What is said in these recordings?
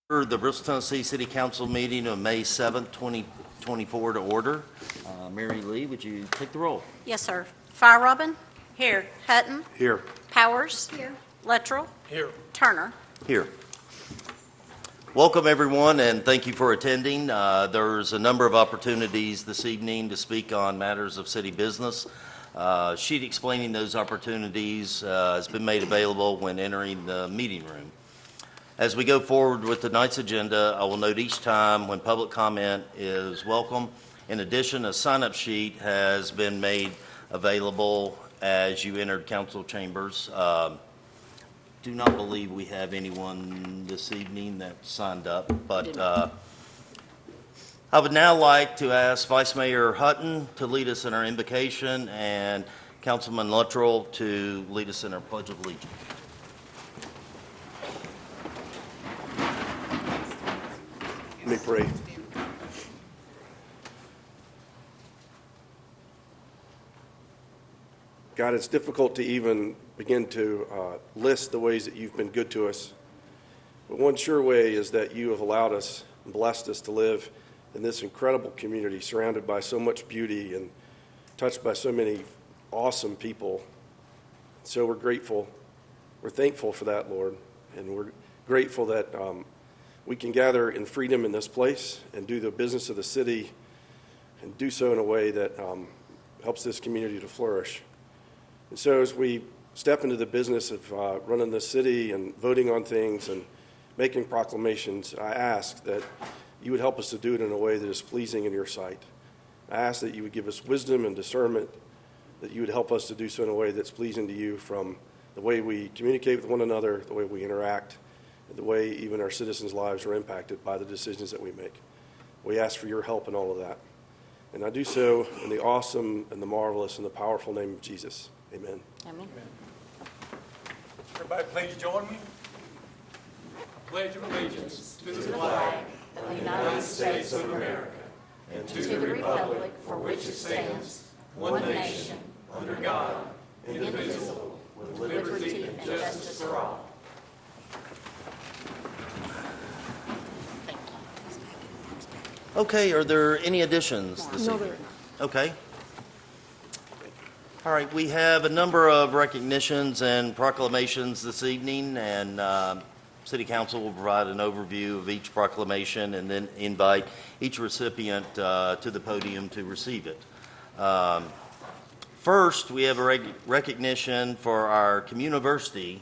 The Bristol, Tennessee City Council meeting of May 7th, 2024 to order. Mary Lee, would you take the roll? Yes, sir. Fire Robin? Here. Hutton? Here. Powers? Here. Luttrell? Here. Turner? Here. Welcome, everyone, and thank you for attending. There's a number of opportunities this evening to speak on matters of city business. Sheet explaining those opportunities has been made available when entering the meeting room. As we go forward with tonight's agenda, I will note each time when public comment is welcome. In addition, a sign-up sheet has been made available as you entered council chambers. Do not believe we have anyone this evening that signed up, but I would now like to ask Vice Mayor Hutton to lead us in our invocation and Councilman Luttrell to lead us in our Pledge of Allegiance. Let me pray. God, it's difficult to even begin to list the ways that you've been good to us. But one sure way is that you have allowed us and blessed us to live in this incredible community, surrounded by so much beauty and touched by so many awesome people. So we're grateful. We're thankful for that, Lord. And we're grateful that we can gather in freedom in this place and do the business of the city and do so in a way that helps this community to flourish. And so as we step into the business of running the city and voting on things and making proclamations, I ask that you would help us to do it in a way that is pleasing in your sight. I ask that you would give us wisdom and discernment, that you would help us to do so in a way that's pleasing to you, from the way we communicate with one another, the way we interact, the way even our citizens' lives are impacted by the decisions that we make. We ask for your help in all of that. And I do so in the awesome and the marvelous and the powerful name of Jesus. Amen. Amen. Everybody please join me. I pledge allegiance to the Flag of the United States of America and to the republic for which it stands, one nation, under God, indivisible, with liberty and justice for all. Okay, are there any additions this evening? Okay. All right, we have a number of recognitions and proclamations this evening, and City Council will provide an overview of each proclamation and then invite each recipient to the podium to receive it. First, we have a recognition for our communiversity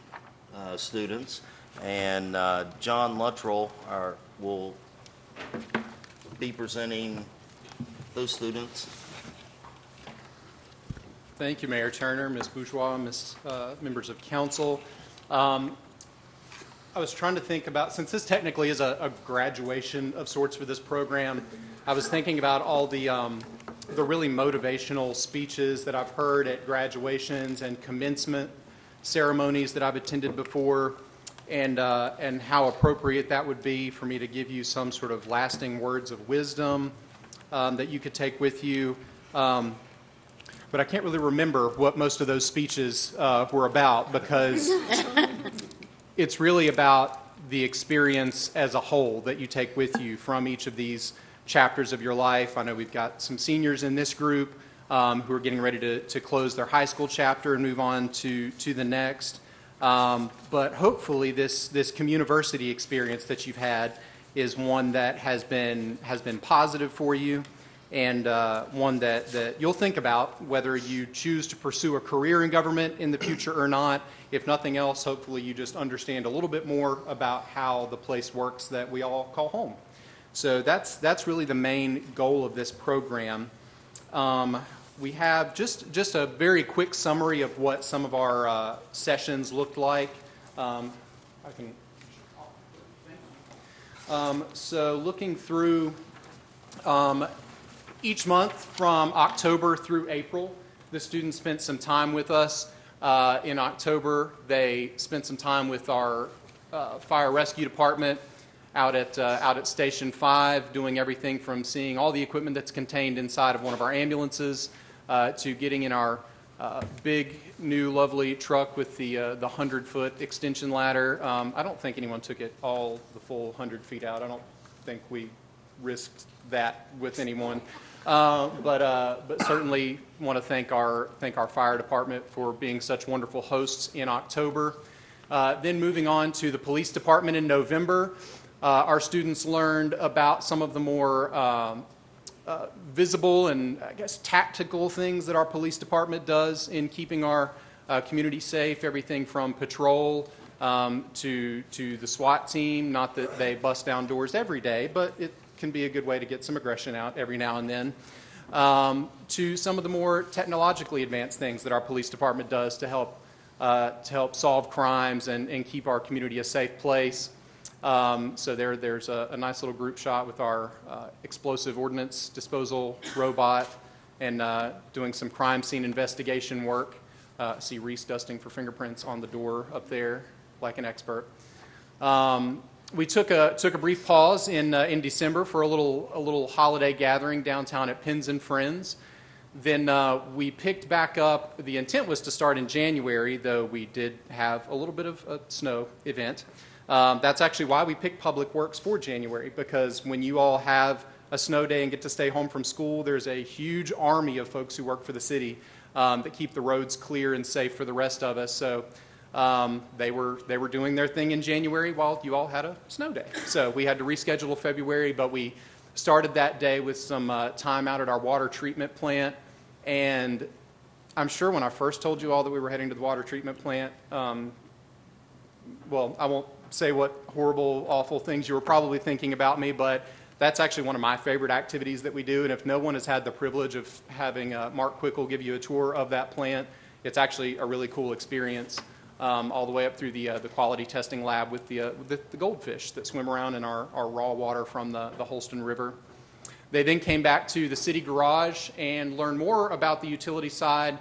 students, and John Luttrell will be presenting those students. Thank you, Mayor Turner, Ms. Bourgeois, members of council. I was trying to think about, since this technically is a graduation of sorts for this program, I was thinking about all the really motivational speeches that I've heard at graduations and commencement ceremonies that I've attended before, and how appropriate that would be for me to give you some sort of lasting words of wisdom that you could take with you. But I can't really remember what most of those speeches were about, because it's really about the experience as a whole that you take with you from each of these chapters of your life. I know we've got some seniors in this group who are getting ready to close their high school chapter and move on to the next. But hopefully this communiversity experience that you've had is one that has been positive for you, and one that you'll think about whether you choose to pursue a career in government in the future or not. If nothing else, hopefully you just understand a little bit more about how the place works that we all call home. So that's really the main goal of this program. We have just a very quick summary of what some of our sessions looked like. So looking through each month from October through April, the students spent some time with us. In October, they spent some time with our fire rescue department out at Station 5, doing everything from seeing all the equipment that's contained inside of one of our ambulances to getting in our big, new, lovely truck with the 100-foot extension ladder. I don't think anyone took it all the full 100 feet out. I don't think we risked that with anyone. But certainly want to thank our fire department for being such wonderful hosts in October. Then moving on to the police department in November, our students learned about some of the more visible and, I guess, tactical things that our police department does in keeping our community safe, everything from patrol to the SWAT team. Not that they bust down doors every day, but it can be a good way to get some aggression out every now and then, to some of the more technologically advanced things that our police department does to help solve crimes and keep our community a safe place. So there's a nice little group shot with our explosive ordnance disposal robot and doing some crime scene investigation work. See Reese dusting for fingerprints on the door up there like an expert. We took a brief pause in December for a little holiday gathering downtown at Pins and Friends. Then we picked back up. The intent was to start in January, though we did have a little bit of a snow event. That's actually why we picked Public Works for January, because when you all have a snow day and get to stay home from school, there's a huge army of folks who work for the city that keep the roads clear and safe for the rest of us. So they were doing their thing in January while you all had a snow day. So we had to reschedule to February, but we started that day with some time out at our water treatment plant. And I'm sure when I first told you all that we were heading to the water treatment plant, well, I won't say what horrible, awful things you were probably thinking about me, but that's actually one of my favorite activities that we do. And if no one has had the privilege of having Mark Quickle give you a tour of that plant, it's actually a really cool experience, all the way up through the quality testing lab with the goldfish that swim around in our raw water from the Holston River. They then came back to the city garage and learned more about the utility side,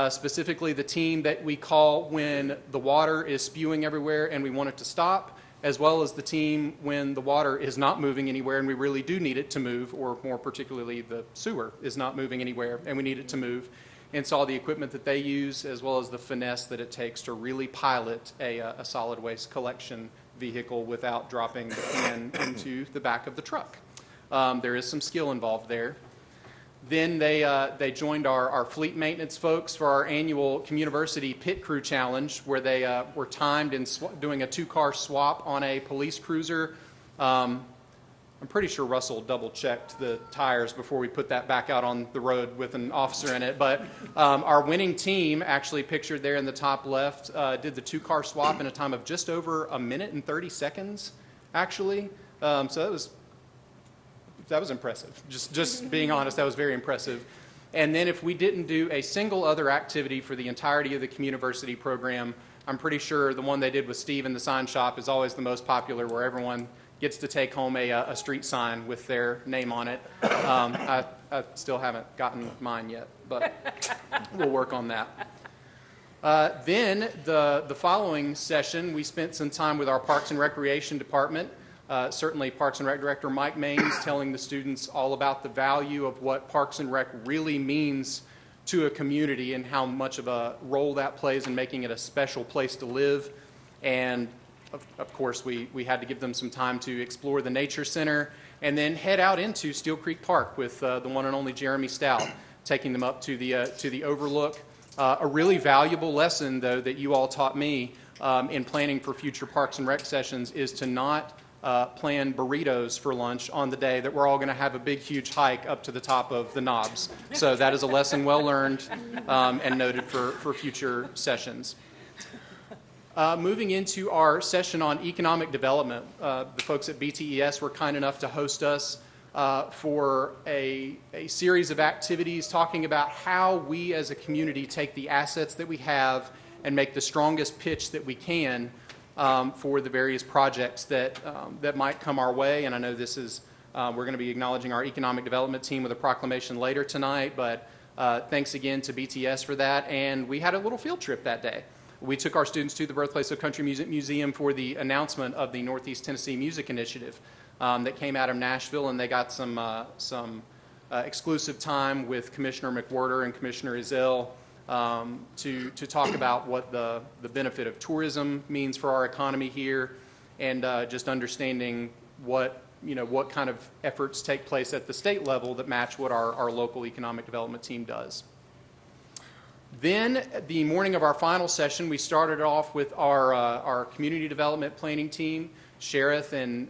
specifically the team that we call when the water is spewing everywhere and we want it to stop, as well as the team when the water is not moving anywhere and we really do need it to move, or more particularly the sewer is not moving anywhere and we need it to move, and saw the equipment that they use as well as the finesse that it takes to really pilot a solid waste collection vehicle without dropping the can into the back of the truck. There is some skill involved there. Then they joined our fleet maintenance folks for our annual Communiversity Pit Crew Challenge, where they were timed in doing a 2-car swap on a police cruiser. I'm pretty sure Russell double-checked the tires before we put that back out on the road with an officer in it. But our winning team, actually pictured there in the top left, did the 2-car swap in a time of just over 1 minute and 30 seconds, actually. So that was impressive. Just being honest, that was very impressive. And then if we didn't do a single other activity for the entirety of the Communiversity program, I'm pretty sure the one they did with Steve in the sign shop is always the most popular, where everyone gets to take home a street sign with their name on it. I still haven't gotten mine yet, but we'll work on that. Then the following session, we spent some time with our Parks and Recreation Department. Certainly Parks and Rec Director Mike Maines telling the students all about the value of what Parks and Rec really means to a community and how much of a role that plays in making it a special place to live. And of course, we had to give them some time to explore the Nature Center and then head out into Steel Creek Park with the one and only Jeremy Stout, taking them up to the overlook. A really valuable lesson, though, that you all taught me in planning for future Parks and Rec sessions is to not plan burritos for lunch on the day that we're all going to have a big, huge hike up to the top of the knobs. So that is a lesson well learned and noted for future sessions. Moving into our session on economic development, the folks at BTES were kind enough to host us for a series of activities talking about how we as a community take the assets that we have and make the strongest pitch that we can for the various projects that might come our way. And I know this is, we're going to be acknowledging our economic development team with a proclamation later tonight, but thanks again to BTS for that. And we had a little field trip that day. We took our students to the Birthplace of Country Music Museum for the announcement of the Northeast Tennessee Music Initiative that came out of Nashville, and they got some exclusive time with Commissioner McWhorter and Commissioner Ezell to talk about what the benefit of tourism means for our economy here, and just understanding what kind of efforts take place at the state level that match what our local economic development team does. Then, the morning of our final session, we started off with our community development planning team, Sheriff and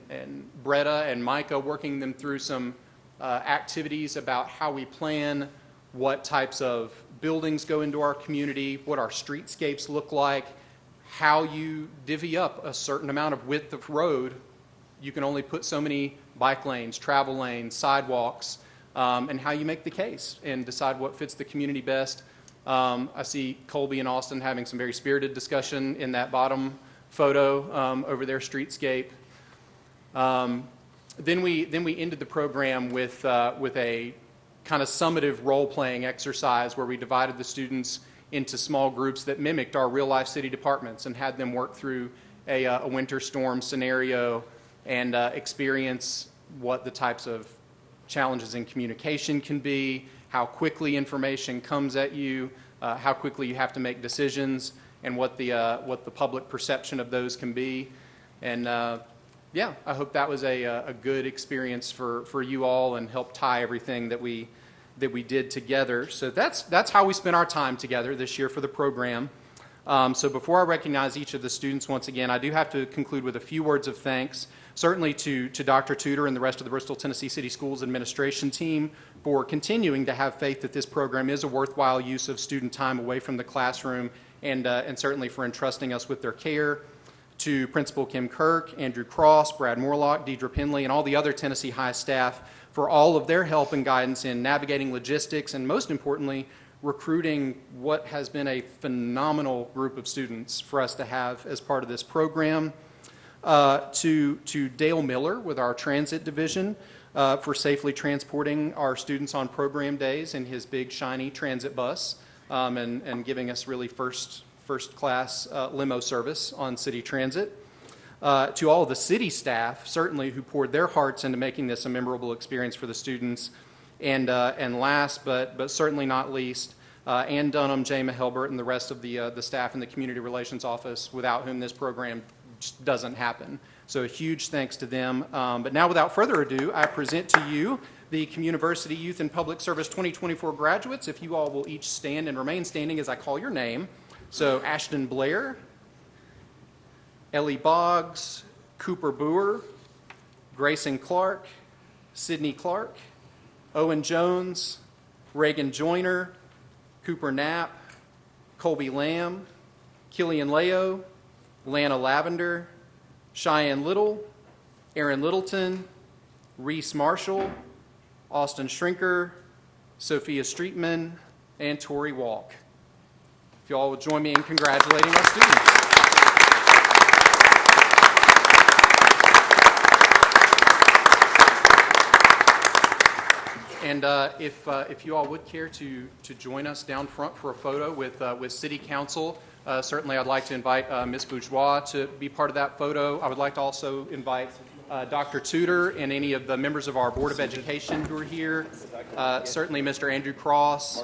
Bretta and Micah, working them through some activities about how we plan, what types of buildings go into our community, what our streetscapes look like, how you divvy up a certain amount of width of road. You can only put so many bike lanes, travel lanes, sidewalks, and how you make the case and decide what fits the community best. I see Colby and Austin having some very spirited discussion in that bottom photo over their streetscape. Then we ended the program with a kind of summative role-playing exercise where we divided the students into small groups that mimicked our real-life city departments and had them work through a winter storm scenario and experience what the types of challenges in communication can be, how quickly information comes at you, how quickly you have to make decisions, and what the public perception of those can be. And yeah, I hope that was a good experience for you all and helped tie everything that we did together. So that's how we spent our time together this year for the program. So before I recognize each of the students once again, I do have to conclude with a few words of thanks, certainly to Dr. Tudor and the rest of the Bristol, Tennessee City Schools administration team for continuing to have faith that this program is a worthwhile use of student time away from the classroom, and certainly for entrusting us with their care. To Principal Kim Kirk, Andrew Cross, Brad Morlock, Deidre Penley, and all the other Tennessee High staff for all of their help and guidance in navigating logistics and, most importantly, recruiting what has been a phenomenal group of students for us to have as part of this program. To Dale Miller with our transit division for safely transporting our students on program days in his big shiny transit bus and giving us really first class limo service on city transit. To all of the city staff, certainly, who poured their hearts into making this a memorable experience for the students. And last, but certainly not least, Ann Dunham, Jay Mahelbert, and the rest of the staff in the Community Relations Office, without whom this program just doesn't happen. So a huge thanks to them. But now, without further ado, I present to you the Communiversity Youth and Public Service 2024 graduates. If you all will each stand and remain standing as I call your name. So Ashton Blair, Ellie Boggs, Cooper Boer, Grayson Clark, Sydney Clark, Owen Jones, Reagan Joyner, Cooper Knapp, Colby Lamb, Killian Leo, Lana Lavender, Cheyenne Little, Aaron Littleton, Reese Marshall, Austin Shrinker, Sophia Streetman, and Tori Walk. If you all would join me in congratulating our students. And if you all would care to join us down front for a photo with City Council, certainly I'd like to invite Ms. Bourgeois to be part of that photo. I would like to also invite Dr. Tudor and any of the members of our Board of Education who are here. Certainly Mr. Andrew Cross,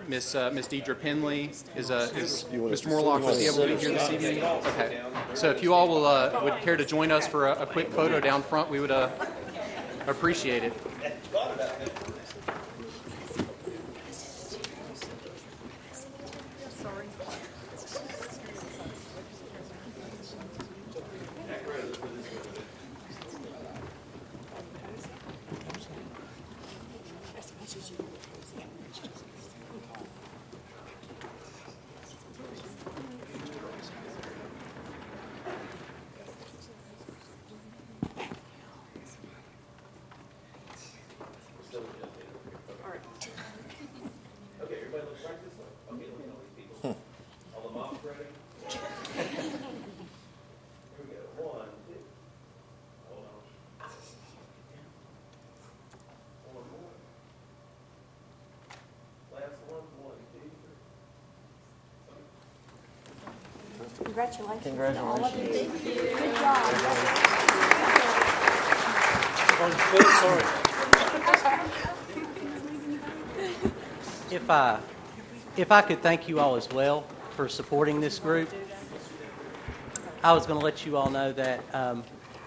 Miss Deidre Penley. Is Mr. Morlock, was he able to be here this evening? Okay. So if you all would care to join us for a quick photo down front, we would appreciate it. Congratulations to all of you. Good job. If I could thank you all as well for supporting this group. I was going to let you all know that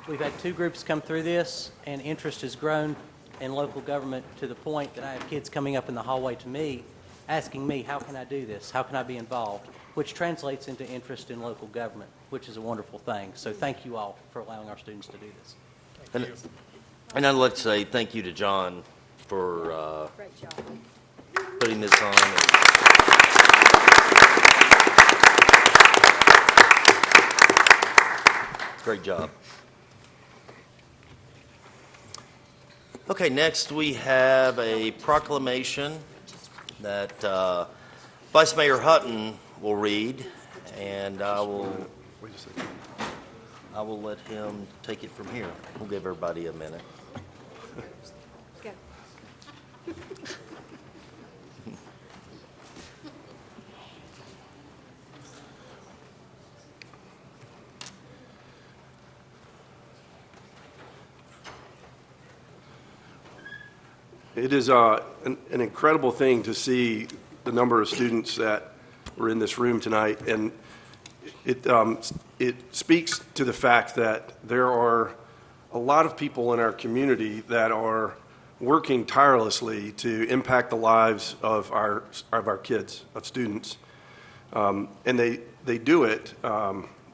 we've had 2 groups come through this, and interest has grown in local government to the point that I have kids coming up in the hallway to me, asking me, how can I do this? How can I be involved? Which translates into interest in local government, which is a wonderful thing. So thank you all for allowing our students to do this. And I'd like to say thank you to John for Great job. putting this on. Great job. Okay, next we have a proclamation that Vice Mayor Hutton will read, and I will let him take it from here. We'll give everybody a minute. Go. It is an incredible thing to see the number of students that were in this room tonight, and it speaks to the fact that there are a lot of people in our community that are working tirelessly to impact the lives of our kids, of students, and they do it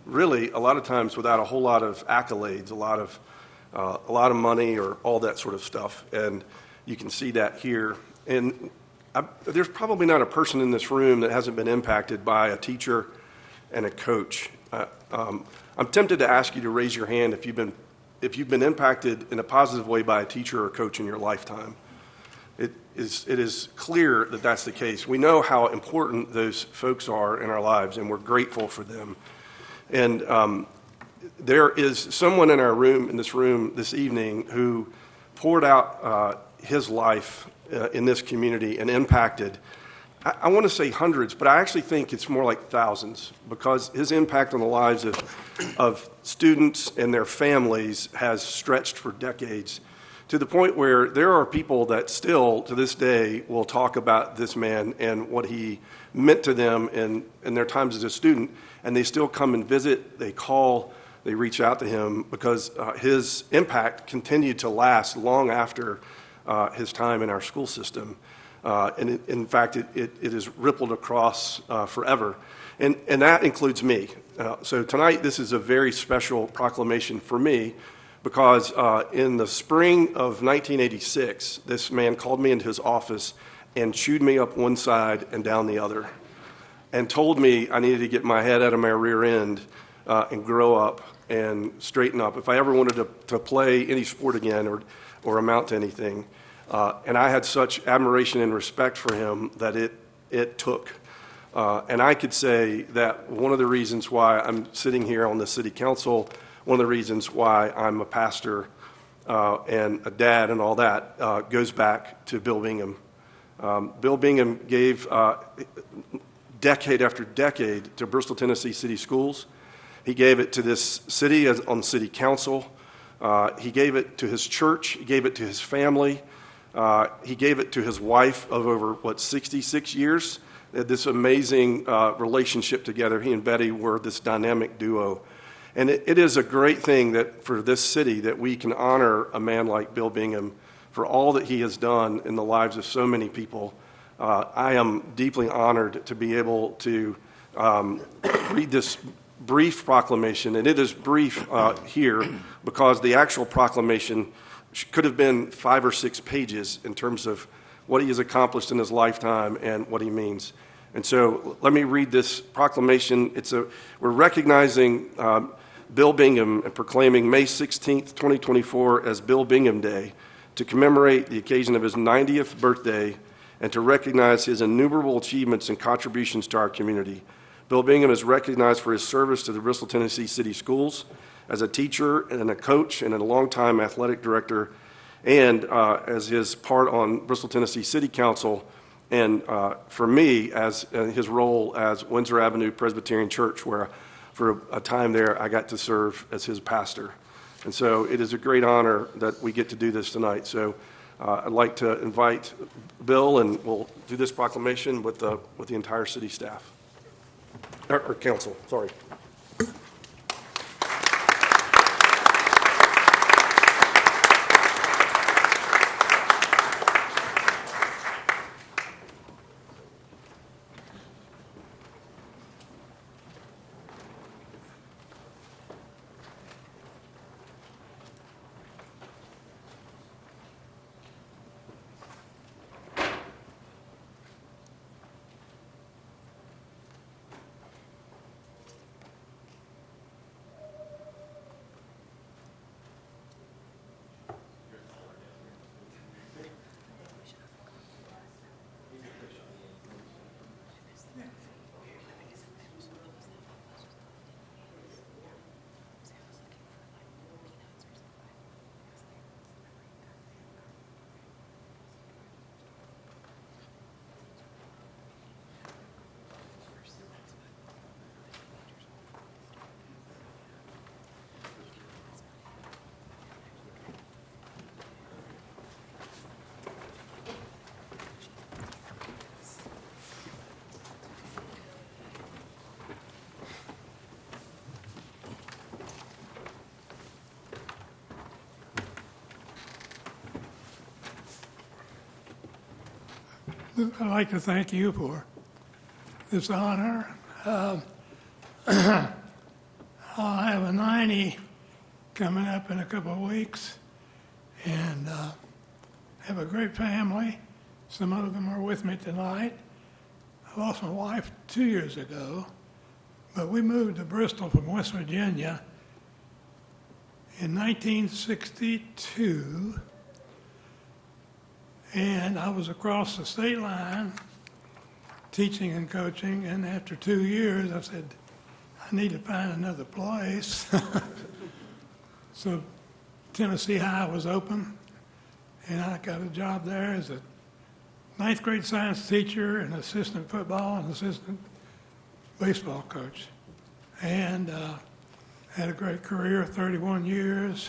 really a lot of times without a whole lot of accolades, a lot of money or all that sort of stuff, and you can see that here. And there's probably not a person in this room that hasn't been impacted by a teacher and a coach. I'm tempted to ask you to raise your hand if you've been impacted in a positive way by a teacher or coach in your lifetime. It is clear that that's the case. We know how important those folks are in our lives, and we're grateful for them. And there is someone in this room this evening who poured out his life in this community and impacted, I want to say hundreds, but I actually think it's more like thousands, because his impact on the lives of students and their families has stretched for decades, to the point where there are people that still, to this day, will talk about this man and what he meant to them in their times as a student, and they still come and visit, they call, they reach out to him, because his impact continued to last long after his time in our school system. And in fact, it is rippled across forever. And that includes me. So tonight, this is a very special proclamation for me, because in the spring of 1986, this man called me into his office and chewed me up one side and down the other, and told me I needed to get my head out of my rear end and grow up and straighten up if I ever wanted to play any sport again or amount to anything. And I had such admiration and respect for him that it took. And I could say that one of the reasons why I'm sitting here on the city council, one of the reasons why I'm a pastor and a dad and all that goes back to Bill Bingham. Bill Bingham gave decade after decade to Bristol, Tennessee City Schools. He gave it to this city on city council. He gave it to his church. He gave it to his family. He gave it to his wife of over, 66 years. They had this amazing relationship together. He and Betty were this dynamic duo. And it is a great thing that for this city that we can honor a man like Bill Bingham for all that he has done in the lives of so many people. I am deeply honored to be able to read this brief proclamation, and it is brief here because the actual proclamation could have been 5 or 6 pages in terms of what he has accomplished in his lifetime and what he means. And so let me read this proclamation. We're recognizing Bill Bingham and proclaiming May 16th, 2024 as Bill Bingham Day to commemorate the occasion of his 90th birthday and to recognize his innumerable achievements and contributions to our community. Bill Bingham is recognized for his service to the Bristol, Tennessee City Schools as a teacher and a coach and a longtime athletic director, and as his part on Bristol, Tennessee City Council, and for me, as his role as Windsor Avenue Presbyterian Church, where for a time there I got to serve as his pastor. And so it is a great honor that we get to do this tonight. So I'd like to invite Bill, and we'll do this proclamation with the entire city staff, or council, sorry. I'd like to thank you for this honor. I'll have a 90 coming up in a couple of weeks, and have a great family. Some of them are with me tonight. I lost my wife 2 years ago, but we moved to Bristol from West Virginia in 1962. And I was across the state line teaching and coaching, and after 2 years, I said, I need to find another place. So Tennessee High was open, and I got a job there as a ninth grade science teacher and assistant football and assistant baseball coach. And had a great career, 31 years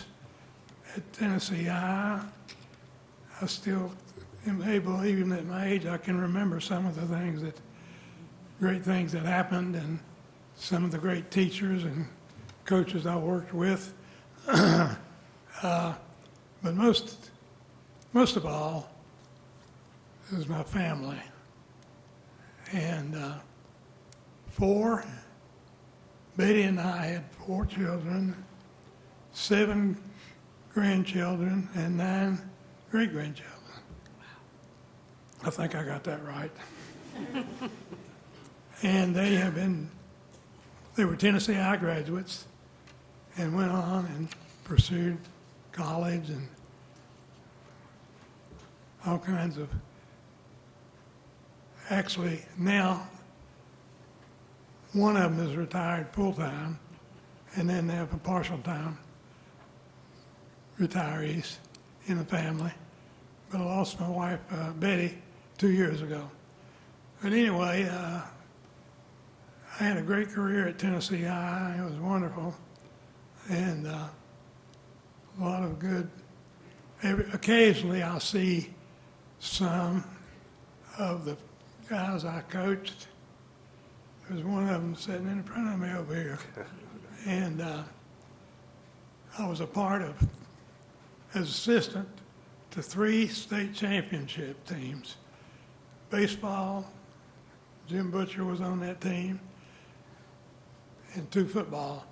at Tennessee High. I still am able, even at my age, I can remember some of the great things that happened, and some of the great teachers and coaches I worked with. But most of all is my family. And Betty and I had 4 children, 7 grandchildren, and 9 great-grandchildren. I think I got that right. And they were Tennessee High graduates and went on and pursued college and all kinds of, actually now one of them is retired full-time, and then they have a partial-time retirees in the family. But I lost my wife, Betty, 2 years ago. But anyway, I had a great career at Tennessee High. It was wonderful. And a lot of good. Occasionally I'll see some of the guys I coached. There's one of them sitting in front of me over here. And I was a part of, as assistant, to 3 state championship teams. Baseball, Jim Butcher was on that team, and 2 football,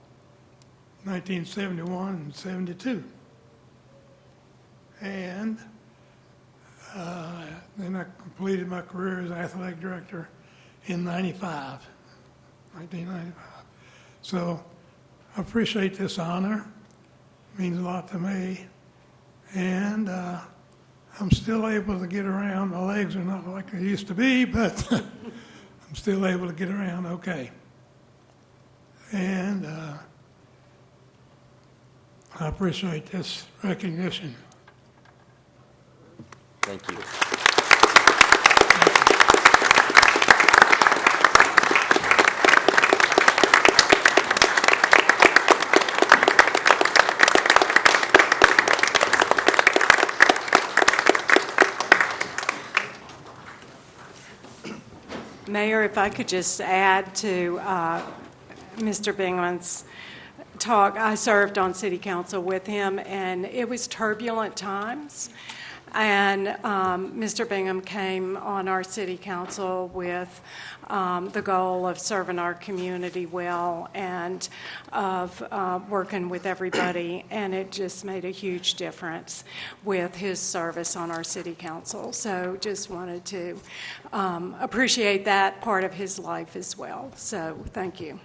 1971 and 72. And then I completed my career as athletic director in 1995. So I appreciate this honor. It means a lot to me. And I'm still able to get around. My legs are not like they used to be, but I'm still able to get around okay. And I appreciate this recognition. Thank you. Mayor, if I could just add to Mr. Bingham's talk, I served on City Council with him, and it was turbulent times. And Mr. Bingham came on our City Council with the goal of serving our community well and of working with everybody, and it just made a huge difference with his service on our City Council. So just wanted to appreciate that part of his life as well. So thank you.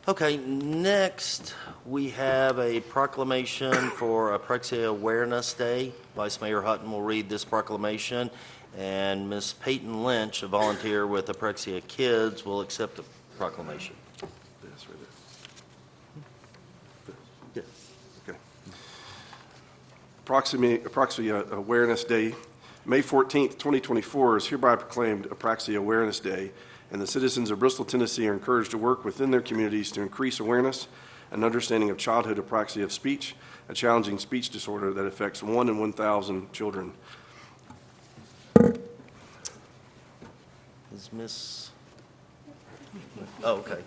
Okay, next we have a proclamation for Apraxia Awareness Day. Vice Mayor Hutton will read this proclamation, and Ms. Peyton Lynch, a volunteer with Apraxia Kids, will accept the proclamation. This right there. Okay. Apraxia Awareness Day, May 14th, 2024, is hereby proclaimed Apraxia Awareness Day, and the citizens of Bristol, Tennessee are encouraged to work within their communities to increase awareness and understanding of childhood apraxia of speech, a challenging speech disorder that affects 1 in 1,000 children. Is Miss... Oh, okay.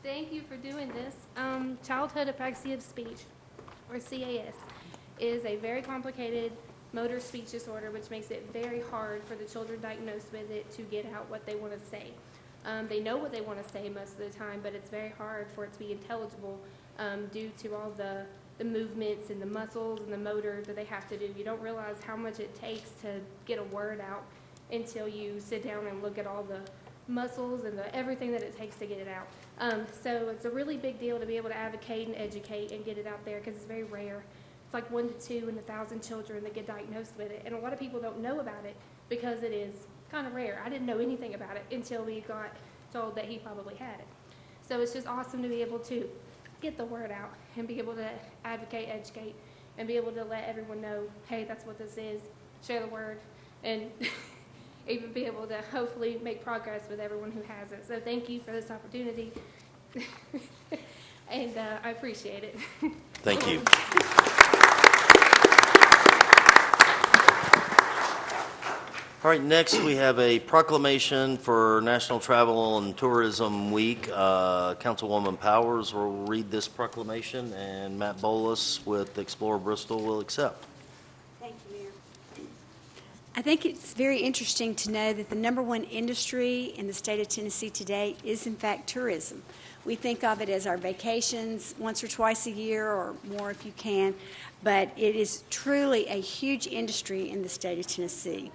Thank you for doing this. Childhood apraxia of speech, or CAS, is a very complicated motor speech disorder, which makes it very hard for the children diagnosed with it to get out what they want to say. They know what they want to say most of the time, but it's very hard for it to be intelligible due to all the movements and the muscles and the motor that they have to do. You don't realize how much it takes to get a word out until you sit down and look at all the muscles and everything that it takes to get it out. So it's a really big deal to be able to advocate and educate and get it out there because it's very rare. It's like 1 to 2 in 1,000 children that get diagnosed with it. And a lot of people don't know about it because it is kind of rare. I didn't know anything about it until we got told that he probably had it. So it's just awesome to be able to get the word out and be able to advocate, educate, and be able to let everyone know, hey, that's what this is, share the word, and even be able to hopefully make progress with everyone who has it. So thank you for this opportunity, and I appreciate it. Thank you. All right, next we have a proclamation for National Travel and Tourism Week. Councilwoman Powers will read this proclamation, and Matt Bolus with Explore Bristol will accept. Thank you, Mayor. I think it's very interesting to know that the #1 industry in the state of Tennessee today is, in fact, tourism. We think of it as our vacations once or twice a year or more if you can, but it is truly a huge industry in the state of Tennessee.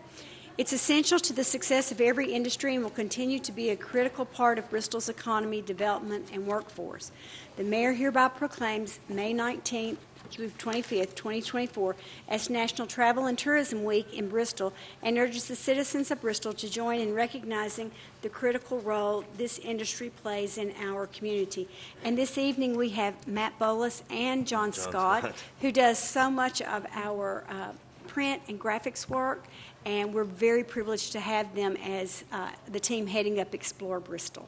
It's essential to the success of every industry and will continue to be a critical part of Bristol's economy, development, and workforce. The mayor hereby proclaims May 19th through 25th, 2024 as National Travel and Tourism Week in Bristol and urges the citizens of Bristol to join in recognizing the critical role this industry plays in our community. And this evening we have Matt Bolus and John Scott, who does so much of our print and graphics work, and we're very privileged to have them as the team heading up Explore Bristol.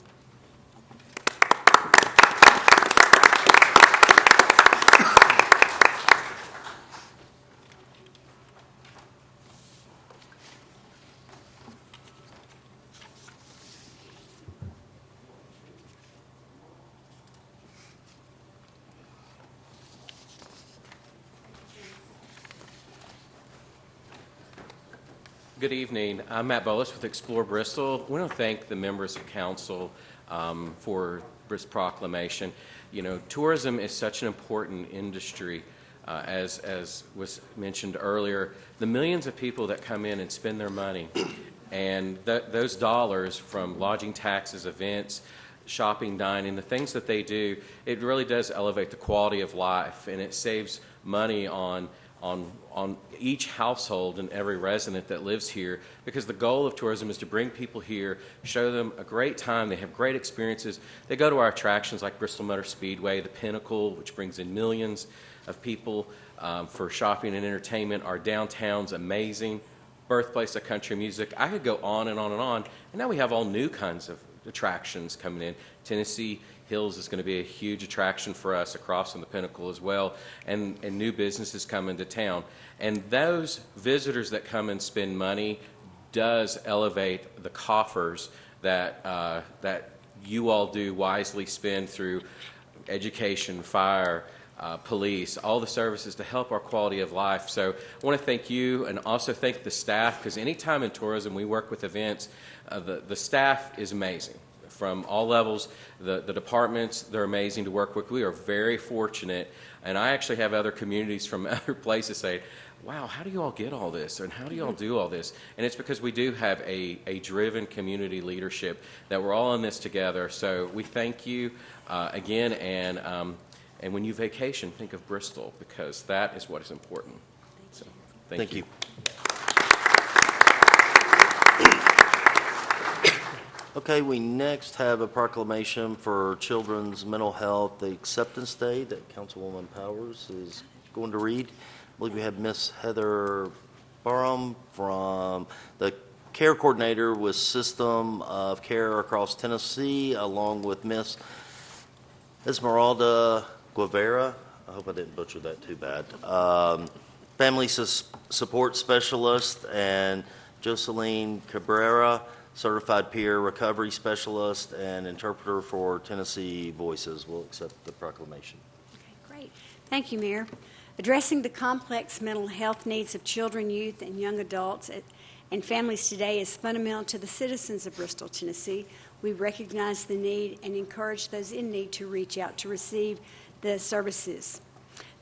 Good evening. I'm Matt Bolus with Explore Bristol. We want to thank the members of council for this proclamation. You know, tourism is such an important industry, as was mentioned earlier. The millions of people that come in and spend their money, and those dollars from lodging taxes, events, shopping, dining, the things that they do, it really does elevate the quality of life, and it saves money on on each household and every resident that lives here, because the goal of tourism is to bring people here, show them a great time, they have great experiences. They go to our attractions like Bristol Motor Speedway, the Pinnacle, which brings in millions of people for shopping and entertainment. Our downtown's amazing, birthplace of country music. I could go on and on and on. And now we have all new kinds of attractions coming in. Tennessee Hills is going to be a huge attraction for us across from the Pinnacle as well, and new businesses come into town. And those visitors that come and spend money does elevate the coffers that you all do wisely spend through education, fire, police, all the services to help our quality of life. So I want to thank you and also thank the staff, because anytime in tourism we work with events, the staff is amazing. From all levels, the departments, they're amazing to work with. We are very fortunate, and I actually have other communities from other places say, wow, how do you all get all this, and how do you all do all this? And it's because we do have a driven community leadership that we're all in this together. So we thank you again, and when you vacation, think of Bristol, because that is what is important. So thank you. Okay, we next have a proclamation for Children's Mental Health Acceptance Day that Councilwoman Powers is going to read. I believe we have Miss Heather Barham from the care coordinator with System of Care across Tennessee, along with Miss Esmeralda Guevara. I hope I didn't butcher that too bad. Family Support Specialist, and Jocelyn Cabrera, Certified Peer Recovery Specialist and Interpreter for Tennessee Voices. Will accept the proclamation. Okay, great. Thank you, Mayor. Addressing the complex mental health needs of children, youth, and young adults and families today is fundamental to the citizens of Bristol, Tennessee. We recognize the need and encourage those in need to reach out to receive the services.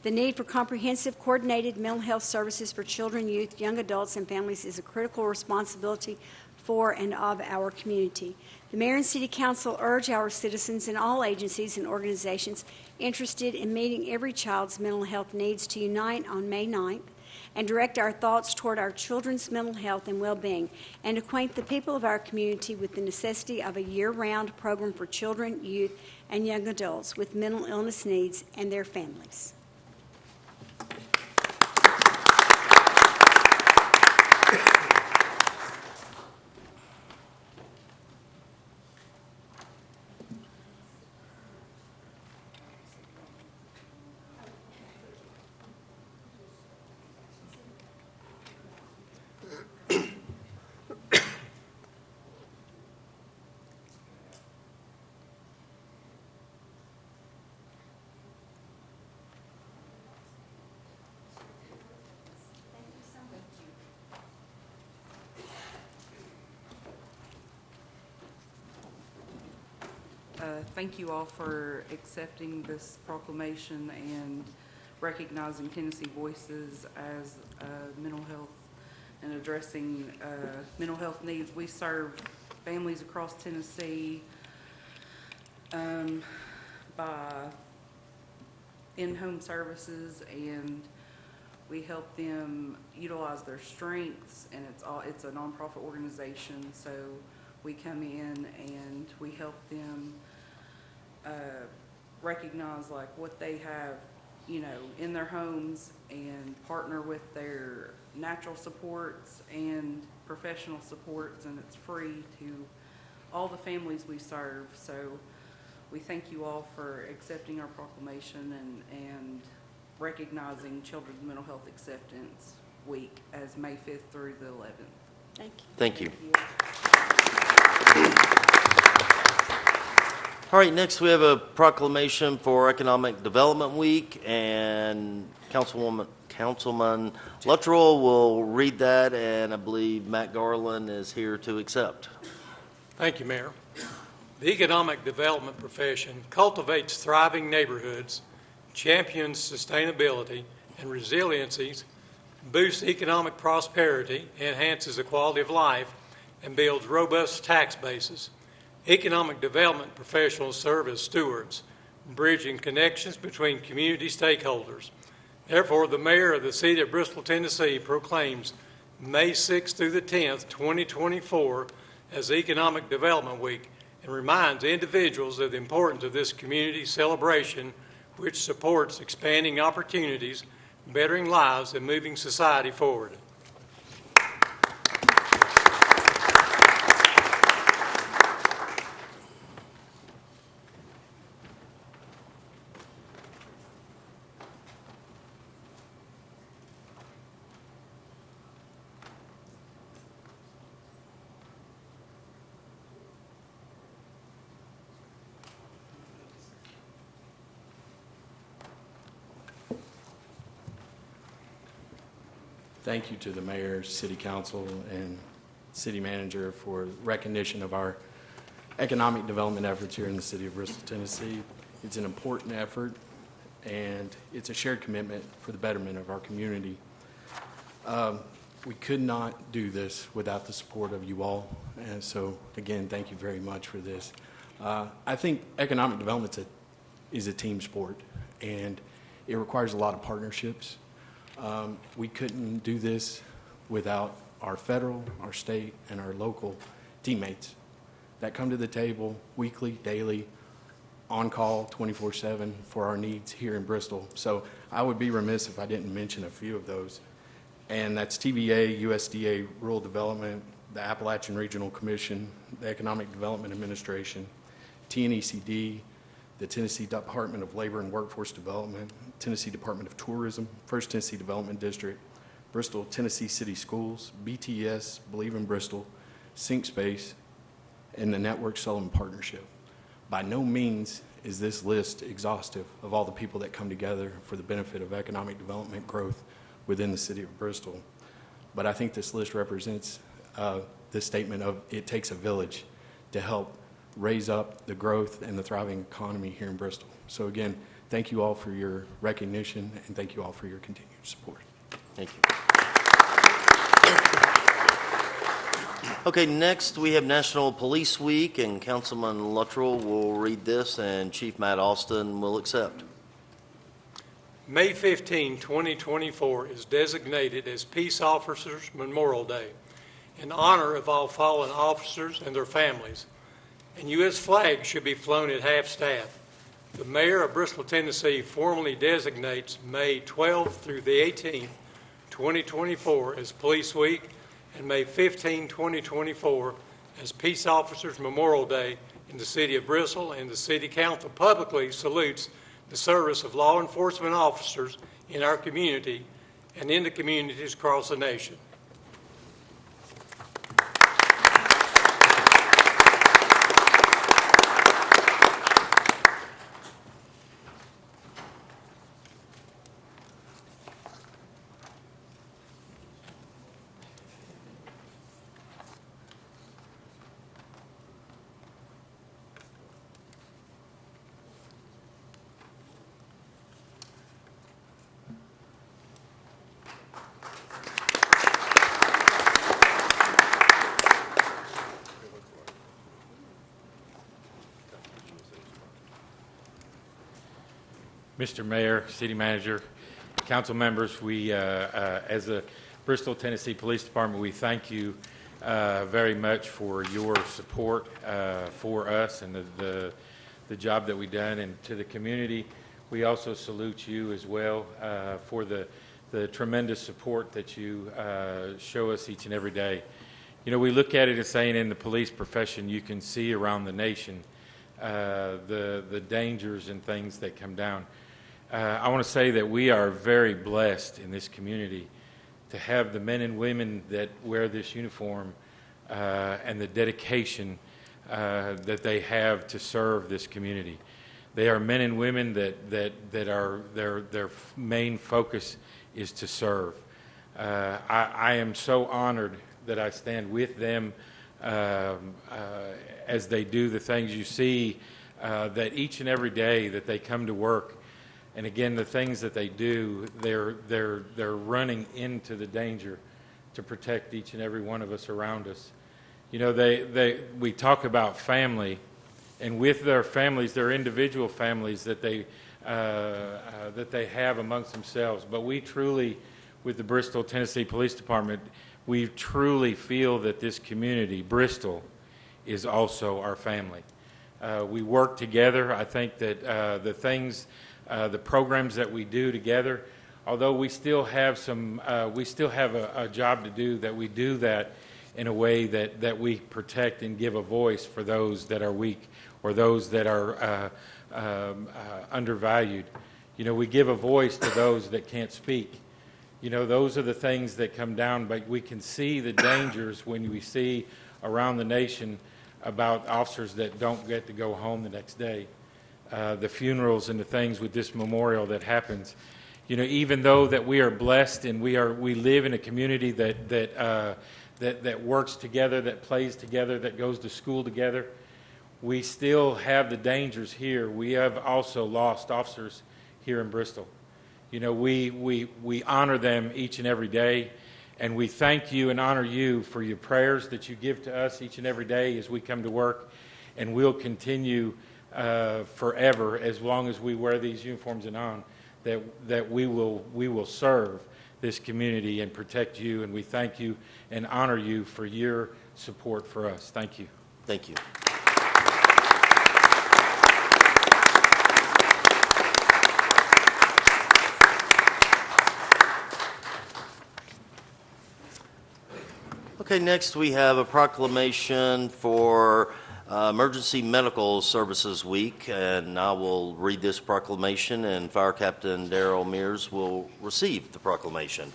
The need for comprehensive, coordinated mental health services for children, youth, young adults, and families is a critical responsibility for and of our community. The Mayor and City Council urge our citizens and all agencies and organizations interested in meeting every child's mental health needs to unite on May 9th and direct our thoughts toward our children's mental health and well-being, and acquaint the people of our community with the necessity of a year-round program for children, youth, and young adults with mental illness needs and their families. Thank you all for accepting this proclamation and recognizing Tennessee Voices as mental health and addressing mental health needs. We serve families across Tennessee by in-home services, and we help them utilize their strengths, and it's a nonprofit organization, so we come in and we help them recognize like what they have, in their homes, and partner with their natural supports and professional supports, and it's free to all the families we serve. So we thank you all for accepting our proclamation and recognizing Children's Mental Health Acceptance Week as May 5th through the 11th. Thank you. Thank you. All right, next we have a proclamation for Economic Development Week, and Councilman Luttrell will read that, and I believe Matt Garland is here to accept. Thank you, Mayor. The economic development profession cultivates thriving neighborhoods, champions sustainability and resiliencies, boosts economic prosperity, enhances the quality of life, and builds robust tax bases. Economic development professionals serve as stewards, bridging connections between community stakeholders. Therefore, the mayor of the city of Bristol, Tennessee proclaims May 6th through the 10th, 2024 as Economic Development Week and reminds individuals of the importance of this community celebration, which supports expanding opportunities, bettering lives, and moving society forward. Thank you to the mayor, city council, and city manager for recognition of our economic development efforts here in the city of Bristol, Tennessee. It's an important effort, and it's a shared commitment for the betterment of our community. We could not do this without the support of you all, and so, again, thank you very much for this. I think economic development is a team sport, and it requires a lot of partnerships. We couldn't do this without our federal, our state, and our local teammates that come to the table weekly, daily, on call 24/7 for our needs here in Bristol. So I would be remiss if I didn't mention a few of those. And that's TVA, USDA Rural Development, the Appalachian Regional Commission, the Economic Development Administration, TNECD, the Tennessee Department of Labor and Workforce Development, Tennessee Department of Tourism, First Tennessee Development District, Bristol, Tennessee City Schools, BTS, Believe in Bristol, SyncSpace, and the Network Sullivan Partnership. By no means is this list exhaustive of all the people that come together for the benefit of economic development growth within the city of Bristol. But I think this list represents the statement of it takes a village to help raise up the growth and the thriving economy here in Bristol. So again, thank you all for your recognition, and thank you all for your continued support. Thank you. Okay, next we have National Police Week, and Councilman Luttrell will read this, and Chief Matt Alston will accept. May 15, 2024 is designated as Peace Officers Memorial Day in honor of all fallen officers and their families. And U.S. flags should be flown at half-staff. The mayor of Bristol, Tennessee formally designates May 12th through the 18th, 2024 as Police Week, and May 15, 2024 as Peace Officers Memorial Day in the city of Bristol, and the City Council publicly salutes the service of law enforcement officers in our community and in the communities across the nation. Mr. Mayor, City Manager, Council members, we, as the Bristol, Tennessee Police Department, we thank you very much for your support for us and the job that we've done. And to the community, we also salute you as well for the tremendous support that you show us each and every day. You know, we look at it as saying in the police profession, you can see around the nation the dangers and things that come down. I want to say that we are very blessed in this community to have the men and women that wear this uniform and the dedication that they have to serve this community. They are men and women that are their main focus is to serve. I am so honored that I stand with them as they do the things you see that each and every day that they come to work. And again, the things that they do, they're running into the danger to protect each and every one of us around us. You know, we talk about family, and with their families, their individual families that they that they have amongst themselves. But we truly, with the Bristol, Tennessee Police Department, we truly feel that this community, Bristol, is also our family. We work together. I think that the things, the programs that we do together, although we still have a job to do, that we do that in a way that we protect and give a voice for those that are weak or those that are undervalued. You know, we give a voice to those that can't speak. You know, those are the things that come down, but we can see the dangers when we see around the nation about officers that don't get to go home the next day. The funerals and the things with this memorial that happens. You know, even though that we are blessed and we live in a community that works together, that plays together, that goes to school together, we still have the dangers here. We have also lost officers here in Bristol. You know, we honor them each and every day, and we thank you and honor you for your prayers that you give to us each and every day as we come to work, and we'll continue forever as long as we wear these uniforms and on, that we will serve this community and protect you, and we thank you and honor you for your support for us. Thank you. Thank you. Okay, next we have a proclamation for Emergency Medical Services Week, and I will read this proclamation, and Fire Captain Darrell Mears will receive the proclamation.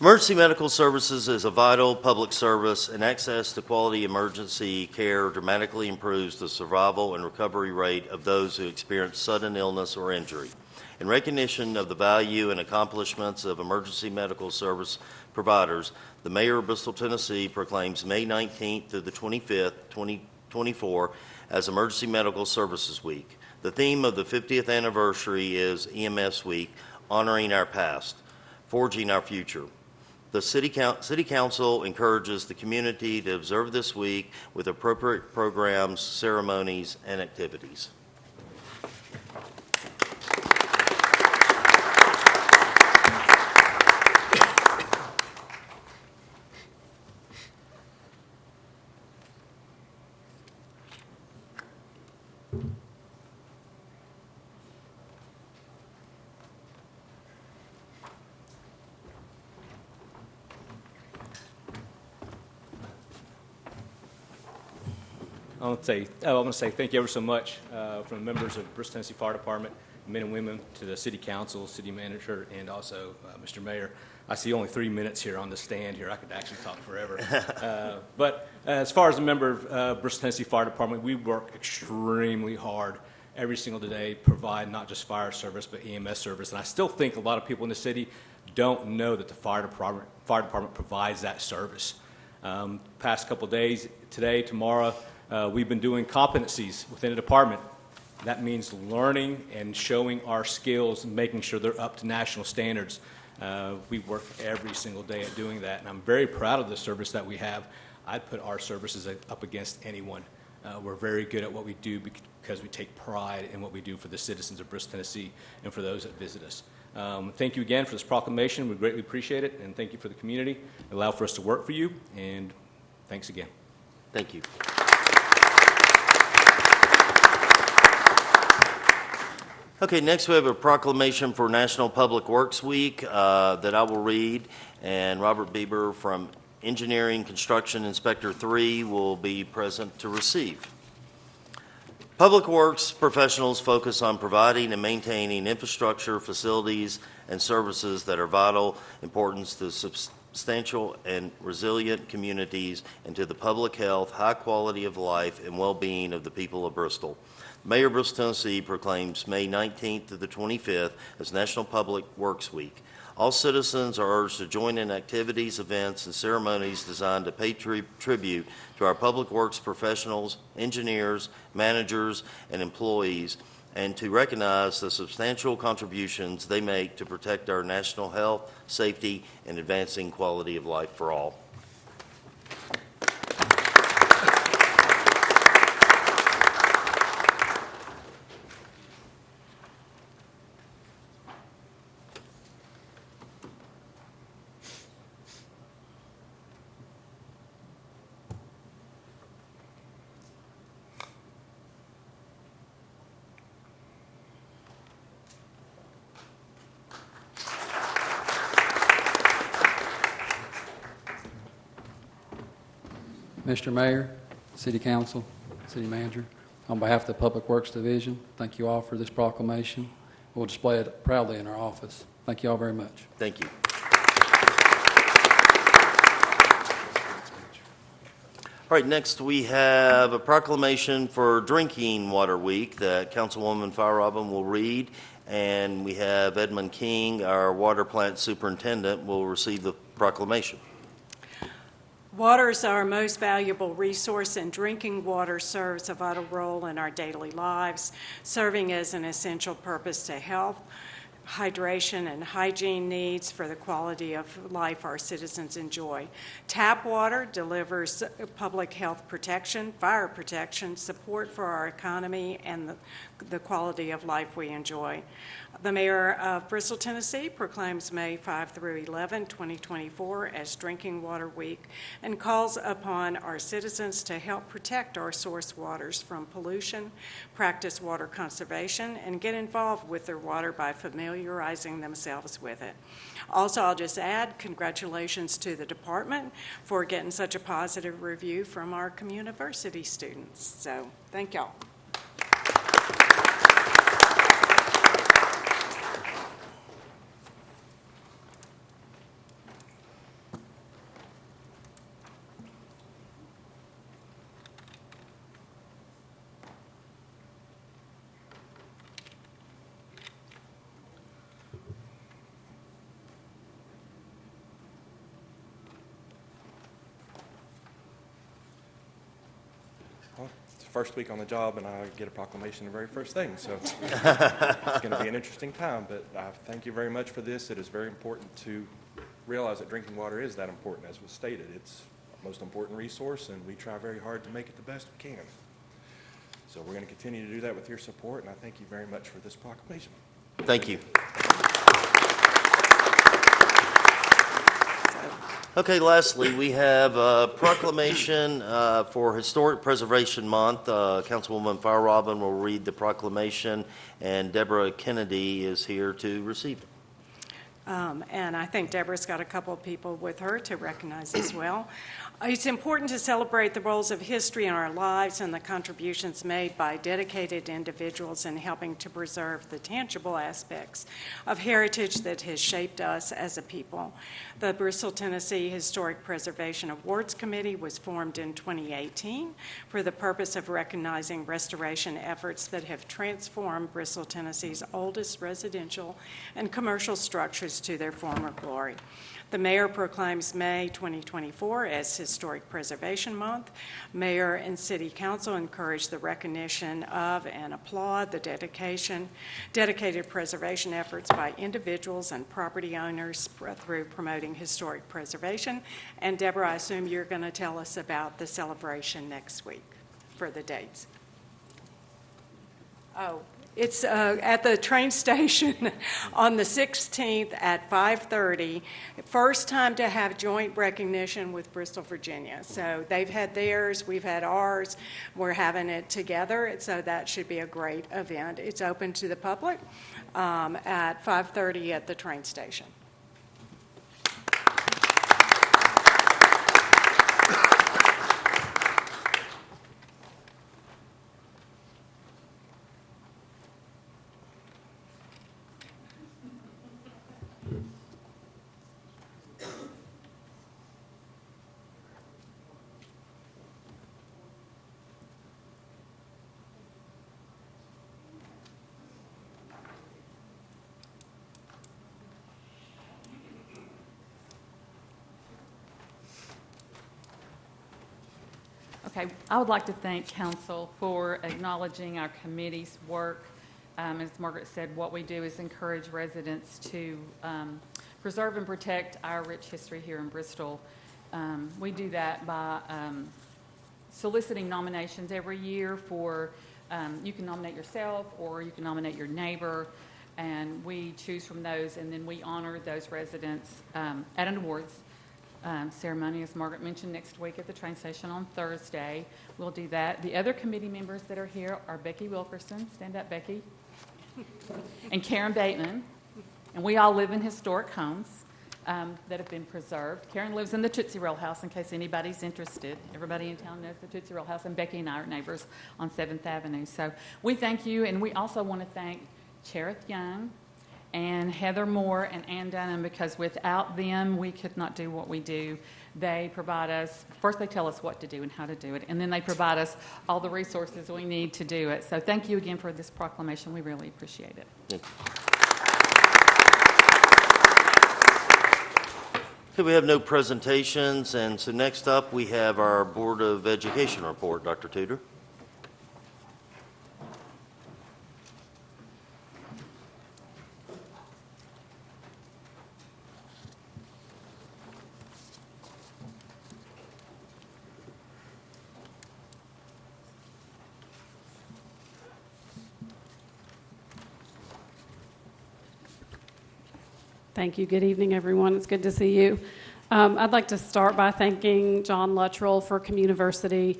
Emergency medical services is a vital public service, and access to quality emergency care dramatically improves the survival and recovery rate of those who experience sudden illness or injury. In recognition of the value and accomplishments of emergency medical service providers, the Mayor of Bristol, Tennessee proclaims May 19th through the 25th, 2024 as Emergency Medical Services Week. The theme of the 50th anniversary is EMS Week, honoring our past, forging our future. The City Council encourages the community to observe this week with appropriate programs, ceremonies, and activities. I want to say thank you ever so much from the members of Bristol, Tennessee Fire Department, men and women, to the City Council, City Manager, and also Mr. Mayor. I see only 3 minutes here on the stand here. I could actually talk forever. But as far as a member of Bristol, Tennessee Fire Department, we work extremely hard every single day, provide not just fire service, but EMS service. And I still think a lot of people in the city don't know that the fire department provides that service. Past couple days, today, tomorrow, we've been doing competencies within the department. That means learning and showing our skills and making sure they're up to national standards. We work every single day at doing that, and I'm very proud of the service that we have. I'd put our services up against anyone. We're very good at what we do because we take pride in what we do for the citizens of Bristol, Tennessee, and for those that visit us. Thank you again for this proclamation. We greatly appreciate it, and thank you for the community. Allow for us to work for you, and thanks again. Thank you. Okay, next we have a proclamation for National Public Works Week that I will read, and Robert Bieber from Engineering Construction Inspector 3 will be present to receive. Public Works professionals focus on providing and maintaining infrastructure, facilities, and services that are vital importance to substantial and resilient communities and to the public health, high quality of life, and well-being of the people of Bristol. Mayor of Bristol, Tennessee proclaims May 19th to the 25th as National Public Works Week. All citizens are urged to join in activities, events, and ceremonies designed to pay tribute to our public works professionals, engineers, managers, and employees, and to recognize the substantial contributions they make to protect our national health, safety, and advancing quality of life for all. Mr. Mayor, City Council, City Manager, on behalf of the Public Works Division, thank you all for this proclamation. We'll display it proudly in our office. Thank you all very much. Thank you. All right, next we have a proclamation for Drinking Water Week that Councilwoman Firerobin will read, and we have Edmund King, our water plant superintendent, will receive the proclamation. Water is our most valuable resource, and drinking water serves a vital role in our daily lives, serving as an essential purpose to health, hydration, and hygiene needs for the quality of life our citizens enjoy. Tap water delivers public health protection, fire protection, support for our economy, and the quality of life we enjoy. The Mayor of Bristol, Tennessee proclaims May 5 through 11, 2024 as Drinking Water Week and calls upon our citizens to help protect our source waters from pollution, practice water conservation, and get involved with their water by familiarizing themselves with it. Also, I'll just add congratulations to the department for getting such a positive review from our community students. So, thank y'all. Well, it's the first week on the job, and I get a proclamation the very first thing, so it's going to be an interesting time, but I thank you very much for this. It is very important to realize that drinking water is that important, as was stated. It's the most important resource, and we try very hard to make it the best we can. So we're going to continue to do that with your support, and I thank you very much for this proclamation. Thank you. Okay, lastly, we have a proclamation for Historic Preservation Month. Councilwoman Firerobin will read the proclamation, and Deborah Kennedy is here to receive it. And I think Deborah's got a couple of people with her to recognize as well. It's important to celebrate the roles of history in our lives and the contributions made by dedicated individuals in helping to preserve the tangible aspects of heritage that has shaped us as a people. The Bristol, Tennessee Historic Preservation Awards Committee was formed in 2018 for the purpose of recognizing restoration efforts that have transformed Bristol, Tennessee's oldest residential and commercial structures to their former glory. The Mayor proclaims May 2024 as Historic Preservation Month. Mayor and City Council encourage the recognition of and applaud the dedicated preservation efforts by individuals and property owners through promoting historic preservation. And Deborah, I assume you're going to tell us about the celebration next week for the dates. Oh. It's at the train station on the 16th at 5:30. First time to have joint recognition with Bristol, Virginia. So they've had theirs, we've had ours. We're having it together, so that should be a great event. It's open to the public at 5:30 at the train station. Okay, I would like to thank Council for acknowledging our committee's work. As Margaret said, what we do is encourage residents to preserve and protect our rich history here in Bristol. We do that by soliciting nominations every year for, you can nominate yourself or you can nominate your neighbor, and we choose from those, and then we honor those residents at an awards ceremony, as Margaret mentioned, next week at the train station on Thursday. We'll do that. The other committee members that are here are Becky Wilkerson, stand up, Becky, and Karen Bateman, and we all live in historic homes. that have been preserved. Karen lives in the Tootsie Roll House, in case anybody's interested. Everybody in town knows the Tootsie Roll House, and Becky and I are neighbors on 7th Avenue. So we thank you, and we also want to thank Cherith Young and Heather Moore and Ann Dunham, because without them, we could not do what we do. They provide us, first they tell us what to do and how to do it, and then they provide us all the resources we need to do it. So thank you again for this proclamation. We really appreciate it. Okay, we have no presentations, and so next up we have our Board of Education report. Dr. Tudor. Thank you. Good evening, everyone. It's good to see you. I'd like to start by thanking John Luttrell for Communiversity.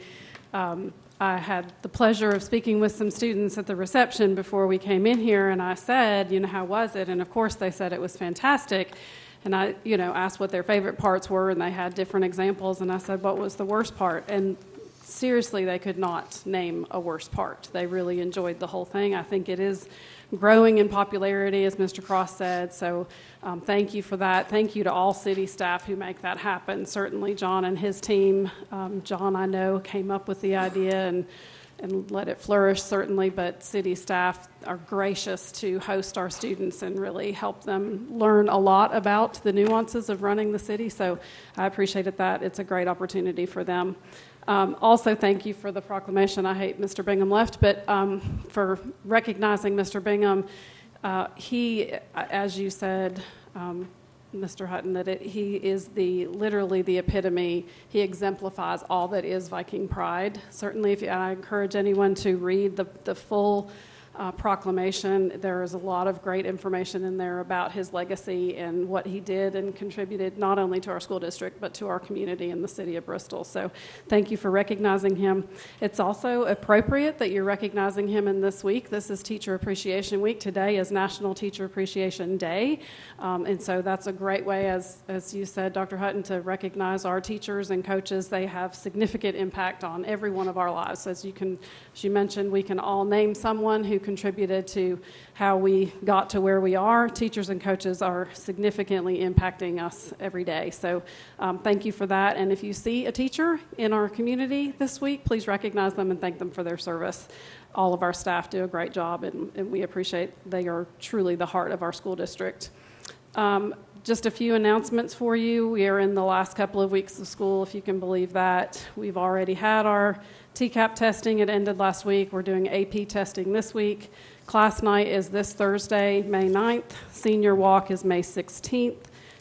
I had the pleasure of speaking with some students at the reception before we came in here, and I said, how was it? And of course, they said it was fantastic. And I, asked what their favorite parts were, and they had different examples. And I said, what was the worst part? And seriously, they could not name a worst part. They really enjoyed the whole thing. I think it is growing in popularity, as Mr. Cross said, so thank you for that. Thank you to all city staff who make that happen. Certainly John and his team. John, I know, came up with the idea and let it flourish, certainly, but city staff are gracious to host our students and really help them learn a lot about the nuances of running the city, so I appreciated that. It's a great opportunity for them. Also, thank you for the proclamation. I hate Mr. Bingham left, but for recognizing Mr. Bingham. He, as you said, Mr. Hutton, that he is literally the epitome. He exemplifies all that is Viking pride. Certainly, I encourage anyone to read the full proclamation. There is a lot of great information in there about his legacy and what he did and contributed not only to our school district but to our community in the city of Bristol. So thank you for recognizing him. It's also appropriate that you're recognizing him in this week. This is Teacher Appreciation Week. Today is National Teacher Appreciation Day. And so that's a great way, as you said, Dr. Hutton, to recognize our teachers and coaches. They have significant impact on every one of our lives. As you mentioned, we can all name someone who contributed to how we got to where we are. Teachers and coaches are significantly impacting us every day. So thank you for that. And if you see a teacher in our community this week, please recognize them and thank them for their service. All of our staff do a great job, and we appreciate they are truly the heart of our school district. Just a few announcements for you. We are in the last couple of weeks of school, if you can believe that. We've already had our TCAP testing. It ended last week. We're doing AP testing this week. Class night is this Thursday, May 9th. Senior walk is May 16th.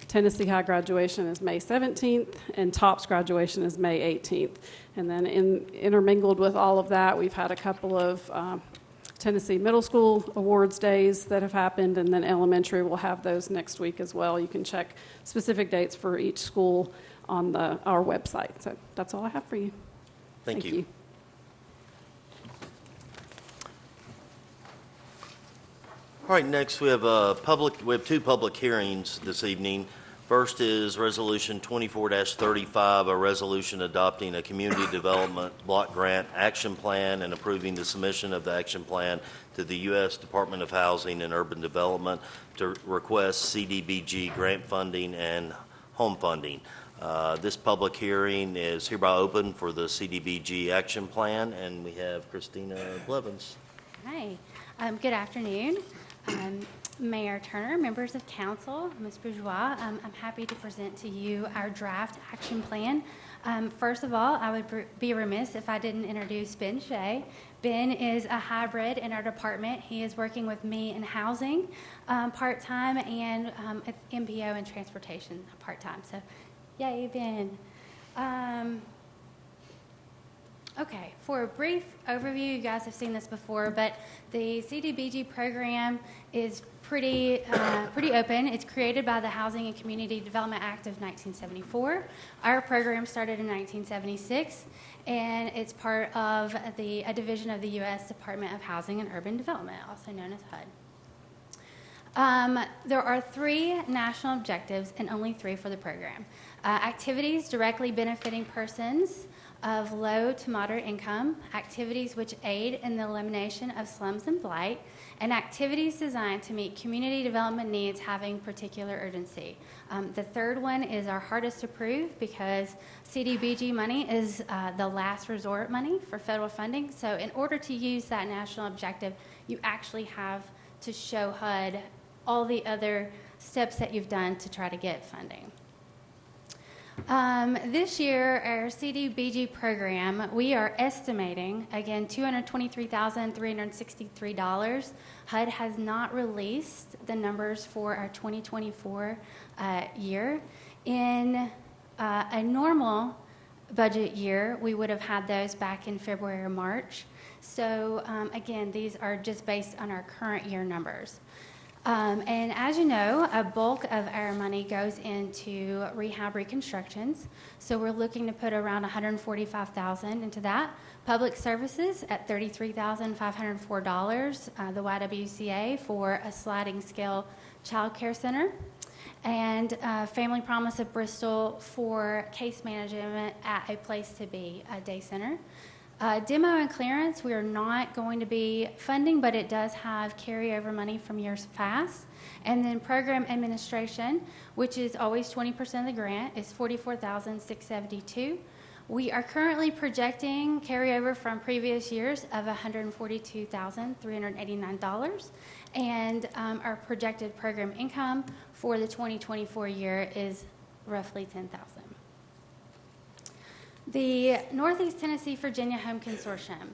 Tennessee High graduation is May 17th. And TOPS graduation is May 18th. And then intermingled with all of that, we've had a couple of Tennessee Middle School awards days that have happened, and then elementary will have those next week as well. You can check specific dates for each school on our website. So that's all I have for you. Thank you. All right, next we have two public hearings this evening. First is Resolution 24-35, a resolution adopting a community development block grant action plan and approving the submission of the action plan to the U.S. Department of Housing and Urban Development to request CDBG grant funding and home funding. This public hearing is hereby open for the CDBG action plan, and we have Christina Blevins. Hi. Good afternoon. Mayor Turner, members of council, Ms. Bourgeois, I'm happy to present to you our draft action plan. First of all, I would be remiss if I didn't introduce Ben Shea. Ben is a hybrid in our department. He is working with me in housing part-time and at MPO and transportation part-time. So, yay, Ben. Okay, for a brief overview, you guys have seen this before, but the CDBG program is pretty open. It's created by the Housing and Community Development Act of 1974. Our program started in 1976, and it's part of a division of the U.S. Department of Housing and Urban Development, also known as HUD. There are 3 national objectives and only 3 for the program. Activities directly benefiting persons of low to moderate income, activities which aid in the elimination of slums and blight, and activities designed to meet community development needs having particular urgency. The third one is our hardest to prove because CDBG money is the last resort money for federal funding. So in order to use that national objective, you actually have to show HUD all the other steps that you've done to try to get funding. This year, our CDBG program, we are estimating, again, $223,363. HUD has not released the numbers for our 2024 year. In a normal budget year, we would have had those back in February or March. So, again, these are just based on our current year numbers. And as you know, a bulk of our money goes into rehab reconstructions. So we're looking to put around $145,000 into that. Public services at $33,504. The YWCA for a sliding scale child care center. And Family Promise of Bristol for case management at a place to be, a day center. Demo and clearance, we are not going to be funding, but it does have carryover money from years past. And then program administration, which is always 20% of the grant, is $44,672. We are currently projecting carryover from previous years of $142,389. And our projected program income for the 2024 year is roughly $10,000. The Northeast Tennessee Virginia Home Consortium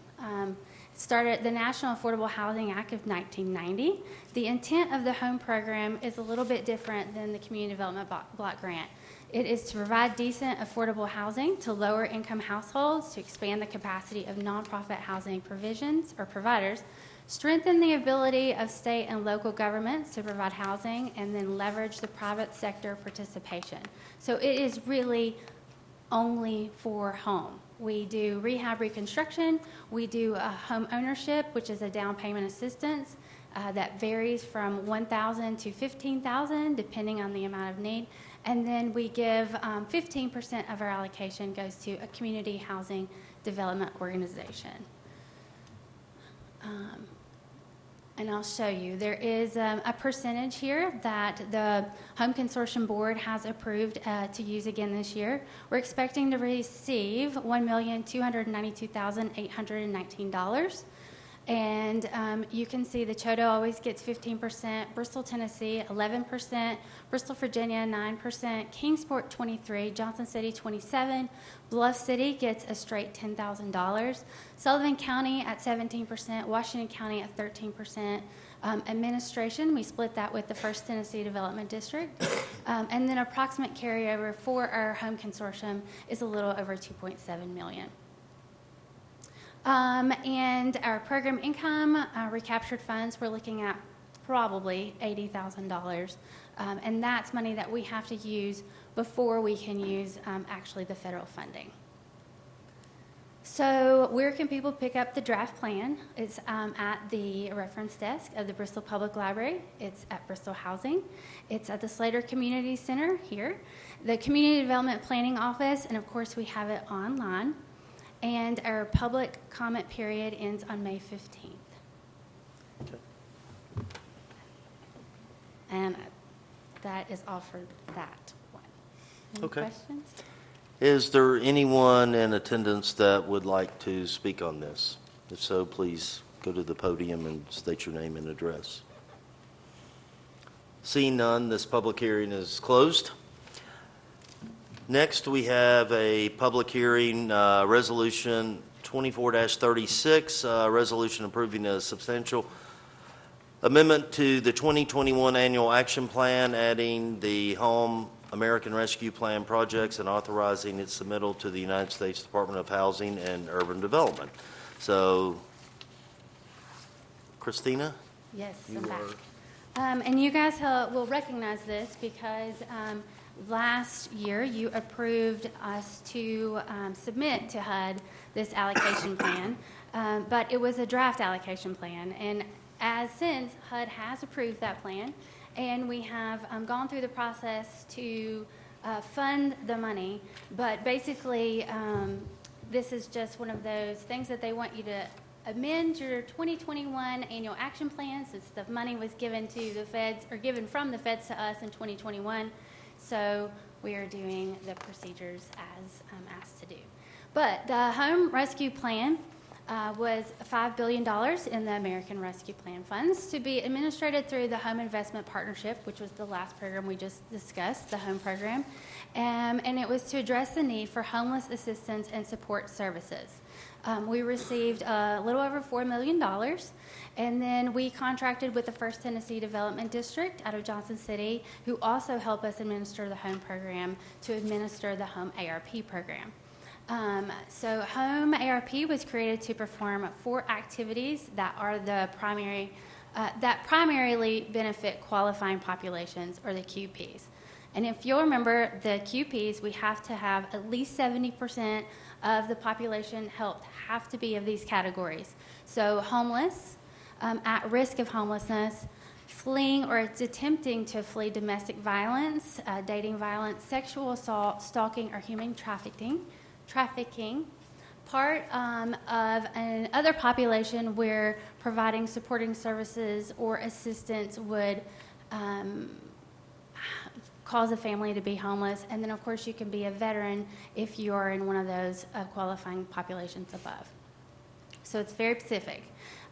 started the National Affordable Housing Act of 1990. The intent of the home program is a little bit different than the Community Development Block Grant. It is to provide decent, affordable housing to lower income households, to expand the capacity of nonprofit housing provisions or providers, strengthen the ability of state and local governments to provide housing, and then leverage the private sector participation. So it is really only for home. We do rehab reconstruction, we do home ownership, which is a down payment assistance that varies from $1,000 to $15,000 depending on the amount of need, and then we give 15% of our allocation goes to a community housing development organization. And I'll show you. There is a percentage here that the Home Consortium Board has approved to use again this year. We're expecting to receive $1,292,819. And you can see the Choteau always gets 15%, Bristol, Tennessee, 11%, Bristol, Virginia, 9%, Kingsport, 23%, Johnson City, 27%, Bluff City gets a straight $10,000, Sullivan County at 17%, Washington County at 13%. Administration, we split that with the First Tennessee Development District. And then approximate carryover for our home consortium is a little over $2.7 million. And our program income, recaptured funds, we're looking at probably $80,000. And that's money that we have to use before we can use actually the federal funding. So where can people pick up the draft plan? It's at the reference desk of the Bristol Public Library. It's at Bristol Housing. It's at the Slater Community Center here, the Community Development Planning Office, and of course we have it online. And our public comment period ends on May 15th. Okay. And that is all for that one. Any questions? Is there anyone in attendance that would like to speak on this? If so, please go to the podium and state your name and address. Seeing none, this public hearing is closed. Next, we have a public hearing, Resolution 24-36, resolution approving a substantial amendment to the 2021 Annual Action Plan, adding the Home American Rescue Plan projects and authorizing its submittal to the United States Department of Housing and Urban Development. So, Christina? Yes, I'm back. And you guys will recognize this because last year you approved us to submit to HUD this allocation plan, but it was a draft allocation plan. And as since HUD has approved that plan, and we have gone through the process to fund the money. But basically, this is just one of those things that they want you to amend your 2021 annual action plan, since the money was given to the feds, or given from the feds to us in 2021. So we are doing the procedures as asked to do. But the home rescue plan was $5 billion in the American Rescue Plan funds to be administered through the Home Investment Partnership, which was the last program we just discussed, the home program. And it was to address the need for homeless assistance and support services. We received a little over $4 million, and then we contracted with the First Tennessee Development District out of Johnson City, who also help us administer the home program, to administer the home ARP program. So home ARP was created to perform 4 activities that are the primary, that primarily benefit qualifying populations, or the QPs. And if you'll remember, the QPs, we have to have at least 70% of the population helped have to be of these categories. So homeless, at risk of homelessness, fleeing or attempting to flee domestic violence, dating violence, sexual assault, stalking, or human trafficking, part of another population where providing supporting services or assistance would cause a family to be homeless. And then, of course, you can be a veteran if you are in one of those qualifying populations above. So it's very specific.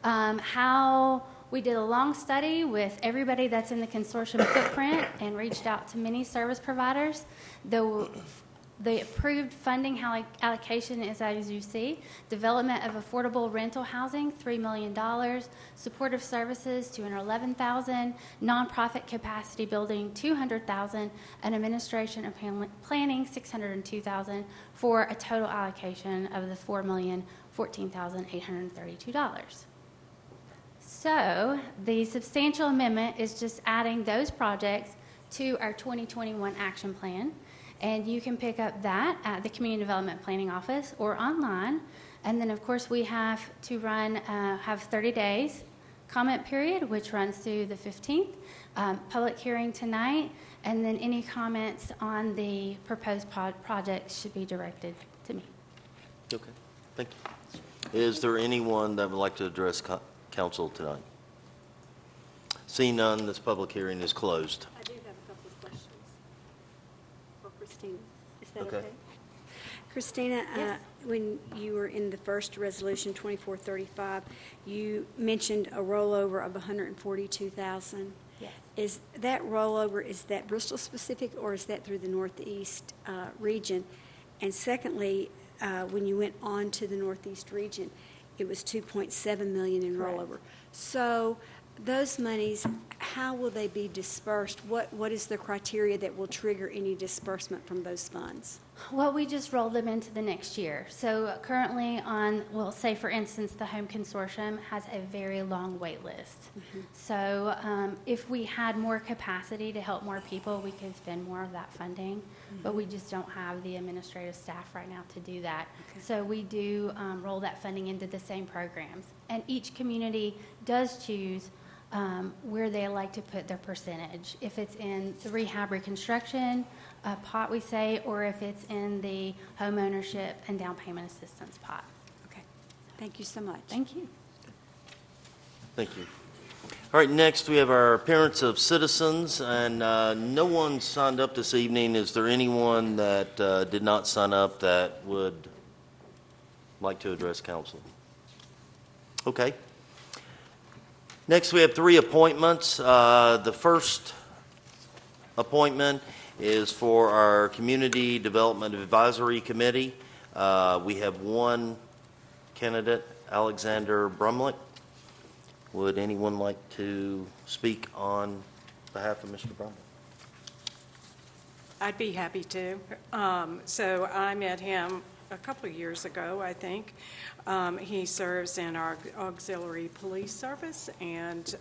How we did a long study with everybody that's in the consortium footprint and reached out to many service providers. The approved funding allocation is, as you see: development of affordable rental housing, $3 million, supportive services, $211,000, nonprofit capacity building, $200,000, and administration and planning, $602,000, for a total allocation of the $4,014,832. So the substantial amendment is just adding those projects to our 2021 action plan. And you can pick up that at the Community Development Planning Office or online. And then, of course, we have to have 30 days comment period, which runs through the 15th. Public hearing tonight. And then any comments on the proposed projects should be directed to me. Okay, thank you. Is there anyone that would like to address council tonight? Seeing none, this public hearing is closed. I do have a couple of questions for Christina. Is that Okay. okay? Christina, Yes. when you were in the first resolution, 2435, you mentioned a rollover of $142,000. Yes. Is that rollover, is that Bristol specific, or is that through the Northeast region? And secondly, when you went on to the Northeast region, it was $2.7 million in Correct. rollover. So those monies, how will they be dispersed? What is the criteria that will trigger any disbursement from those funds? Well, we just rolled them into the next year. So currently well, say for instance, the Home Consortium has a very long wait list. Mm-hmm. So if we had more capacity to help more people, we could spend more of that funding. Mm-hmm. But we just don't have the administrative staff right now to do that. Okay. So we do roll that funding into the same programs. And each community does choose where they like to put their percentage. If it's in the rehab reconstruction pot, we say, or if it's in the home ownership and down payment assistance pot. Okay. Thank you so much. Thank you. Thank you. All right, next we have our appearance of citizens, and no one signed up this evening. Is there anyone that did not sign up that would like to address council? Okay. Next, we have 3 appointments. The first appointment is for our Community Development Advisory Committee. We have one candidate, Alexander Brumlick. Would anyone like to speak on behalf of Mr. Brumlick? I'd be happy to. So I met him a couple of years ago, I think. He serves in our auxiliary police service and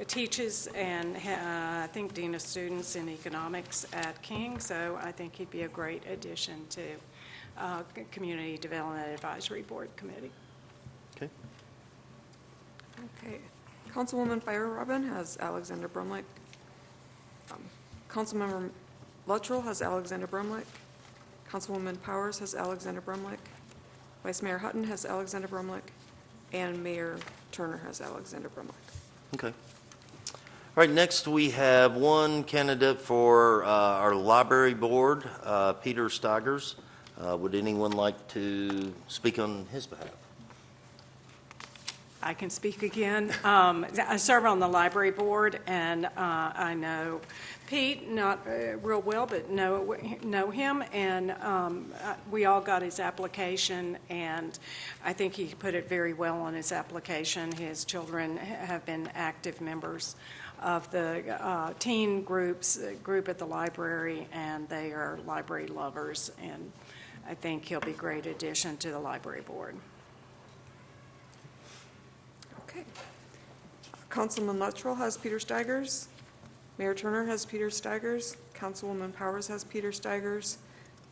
teaches and I think dean of students in economics at King. So I think he'd be a great addition to Community Development Advisory Board Committee. Okay. Okay. Councilwoman Fire Robin has Alexander Brumlick. Councilmember Luttrell has Alexander Brumlick. Councilwoman Powers has Alexander Brumlick. Vice Mayor Hutton has Alexander Brumlick. And Mayor Turner has Alexander Brumlick. Okay. All right, next we have one candidate for our library board, Peter Steigers. Would anyone like to speak on his behalf? I can speak again. I serve on the library board, and I know Pete not real well, but know him, and we all got his application, and I think he put it very well on his application. His children have been active members of the teen group at the library, and they are library lovers, and I think he'll be a great addition to the library board. Okay. Councilman Luttrell has Peter Steigers. Mayor Turner has Peter Steigers. Councilwoman Powers has Peter Steigers.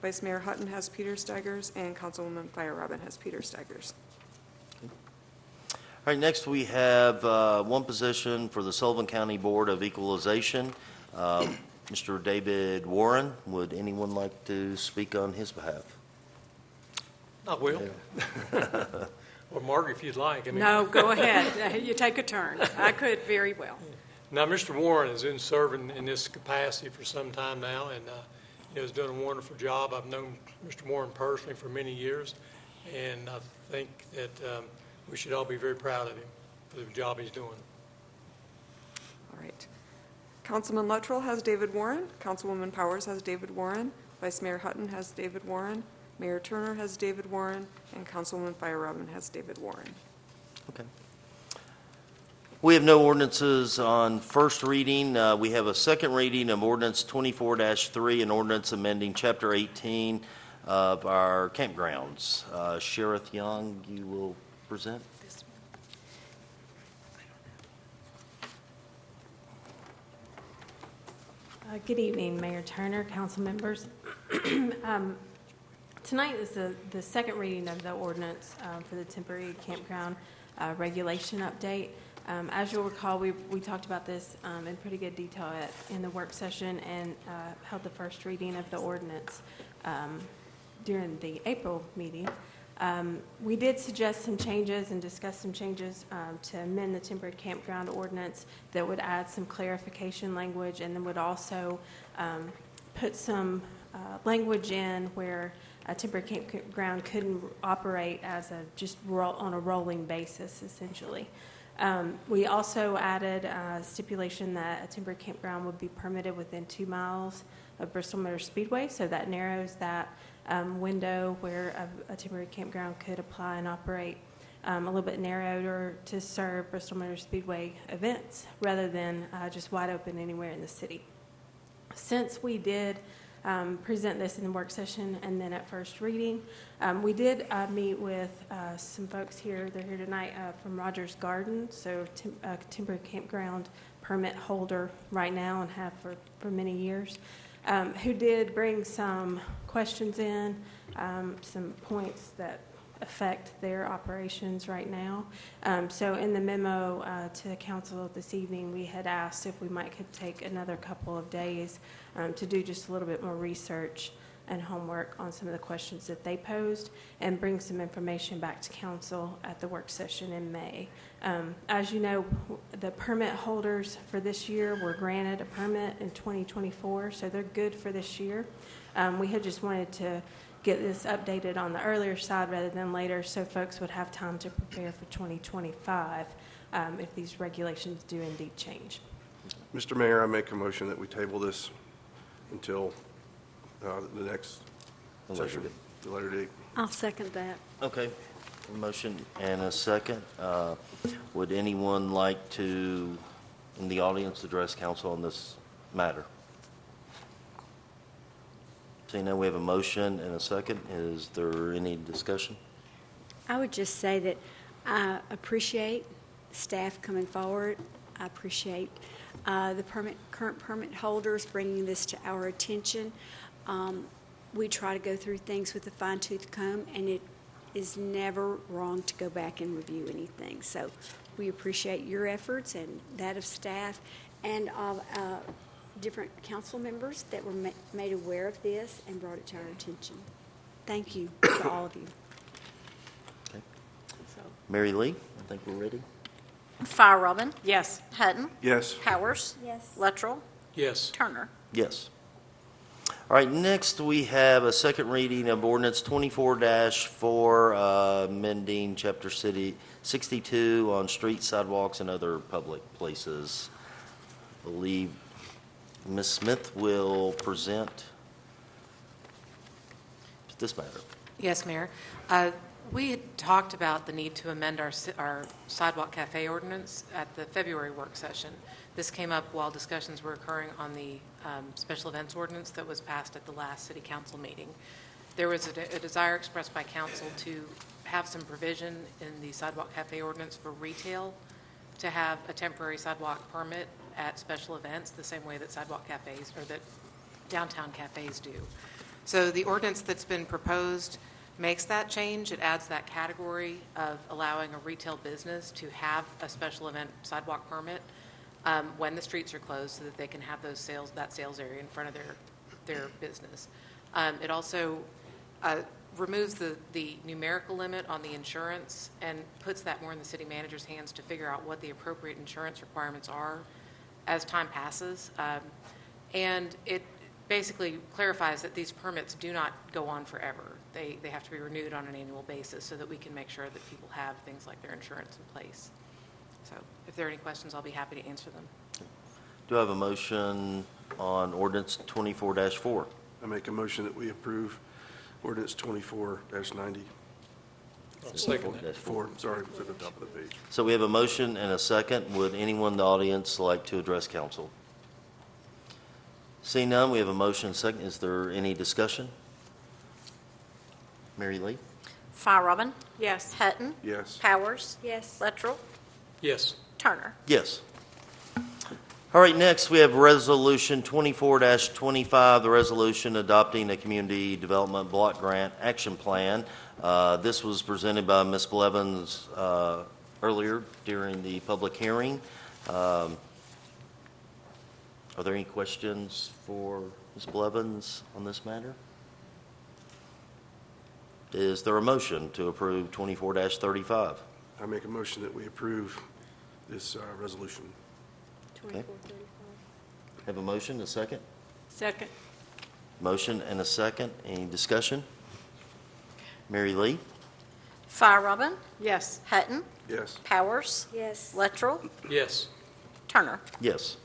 Vice Mayor Hutton has Peter Steigers. And Councilwoman Fire Robin has Peter Steigers. All right, next we have one position for the Sullivan County Board of Equalization. Mr. David Warren, would anyone like to speak on his behalf? I will. Or Margaret, if you'd like. No, go ahead. You take a turn. I could very well. Now, Mr. Warren has been serving in this capacity for some time now, and he's done a wonderful job. I've known Mr. Warren personally for many years, and I think that we should all be very proud of him for the job he's doing. All right. Councilman Luttrell has David Warren. Councilwoman Powers has David Warren. Vice Mayor Hutton has David Warren. Mayor Turner has David Warren. And Councilwoman Fire Robin has David Warren. Okay. We have no ordinances on first reading. We have a second reading of ordinance 24-3, an ordinance amending Chapter 18 of our campgrounds. Sheriff Young, you will present. Good evening, Mayor Turner, council members. Tonight is the second reading of the ordinance for the temporary campground regulation update. As you'll recall, we talked about this in pretty good detail in the work session and held the first reading of the ordinance during the April meeting. We did suggest some changes and discuss some changes to amend the temporary campground ordinance that would add some clarification language and then would also put some language in where a temporary campground couldn't operate as on a rolling basis, essentially. We also added a stipulation that a temporary campground would be permitted within 2 miles of Bristol Motor Speedway, so that narrows that window where a temporary campground could apply and operate a little bit narrower to serve Bristol Motor Speedway events rather than just wide open anywhere in the city. Since we did present this in the work session and then at first reading, we did meet with some folks here. They're here tonight from Rogers Garden, so a temporary campground permit holder right now and have for many years, who did bring some questions in, some points that affect their operations right now. So in the memo to the council this evening, we had asked if we could take another couple of days to do just a little bit more research and homework on some of the questions that they posed and bring some information back to council at the work session in May. As you know, the permit holders for this year were granted a permit in 2024, so they're good for this year. We had just wanted to get this updated on the earlier side rather than later so folks would have time to prepare for 2025 if these regulations do indeed change. Mr. Mayor, I make a motion that we table this until the next session, the later date. I'll second that. Okay. A motion and a second. Would anyone like to, in the audience, address council on this matter? Seeing now we have a motion and a second. Is there any discussion? I would just say that I appreciate staff coming forward. I appreciate the current permit holders bringing this to our attention. We try to go through things with a fine-tooth comb, and it is never wrong to go back and review anything. So We appreciate your efforts and that of staff and of different council members that were made aware of this and brought it to our attention. Thank you to all of you. Mary Lee, I think we're ready. Fire Robin? Yes. Hutton? Yes. Powers? Yes. Luttrell? Yes. Turner? Yes. All right, next we have a second reading of ordinance 24-4, amending Chapter 62 on streets, sidewalks, and other public places. I believe Ms. Smith will present this matter. Yes, Mayor. We had talked about the need to amend our sidewalk cafe ordinance at the February work session. This came up while discussions were occurring on the special events ordinance that was passed at the last city council meeting. There was a desire expressed by council to have some provision in the sidewalk cafe ordinance for retail to have a temporary sidewalk permit at special events, the same way that sidewalk cafes or that downtown cafes do. So the ordinance that's been proposed makes that change. It adds that category of allowing a retail business to have a special event sidewalk permit when the streets are closed, so that they can have that sales area in front of their business. It also removes the numerical limit on the insurance and puts that more in the city manager's hands to figure out what the appropriate insurance requirements are as time passes. And it basically clarifies that these permits do not go on forever. They have to be renewed on an annual basis so that we can make sure that people have things like their insurance in place. So if there are any questions, I'll be happy to answer them. Do I have a motion on ordinance 24-4? I make a motion that we approve ordinance 24-90. Second that. 4, sorry, it was at the top of the page. So we have a motion and a second. Would anyone in the audience like to address council? Seeing none, we have a motion and a second. Is there any discussion? Mary Lee? Fire Robin? Yes. Hutton? Yes. Powers? Yes. Luttrell? Yes. Turner? Yes. All right, next we have Resolution 24-25, the resolution adopting a community development block grant action plan. This was presented by Ms. Blevins earlier during the public hearing. Are there any questions for Ms. Blevins on this matter? Is there a motion to approve 24-35? I make a motion that we approve this resolution. 24-35. Have a motion, a second? Second. Motion and a second. Any discussion? Mary Lee? Fire Robin? Yes. Hutton? Yes. Powers? Yes. Luttrell? Yes. Turner? Yes.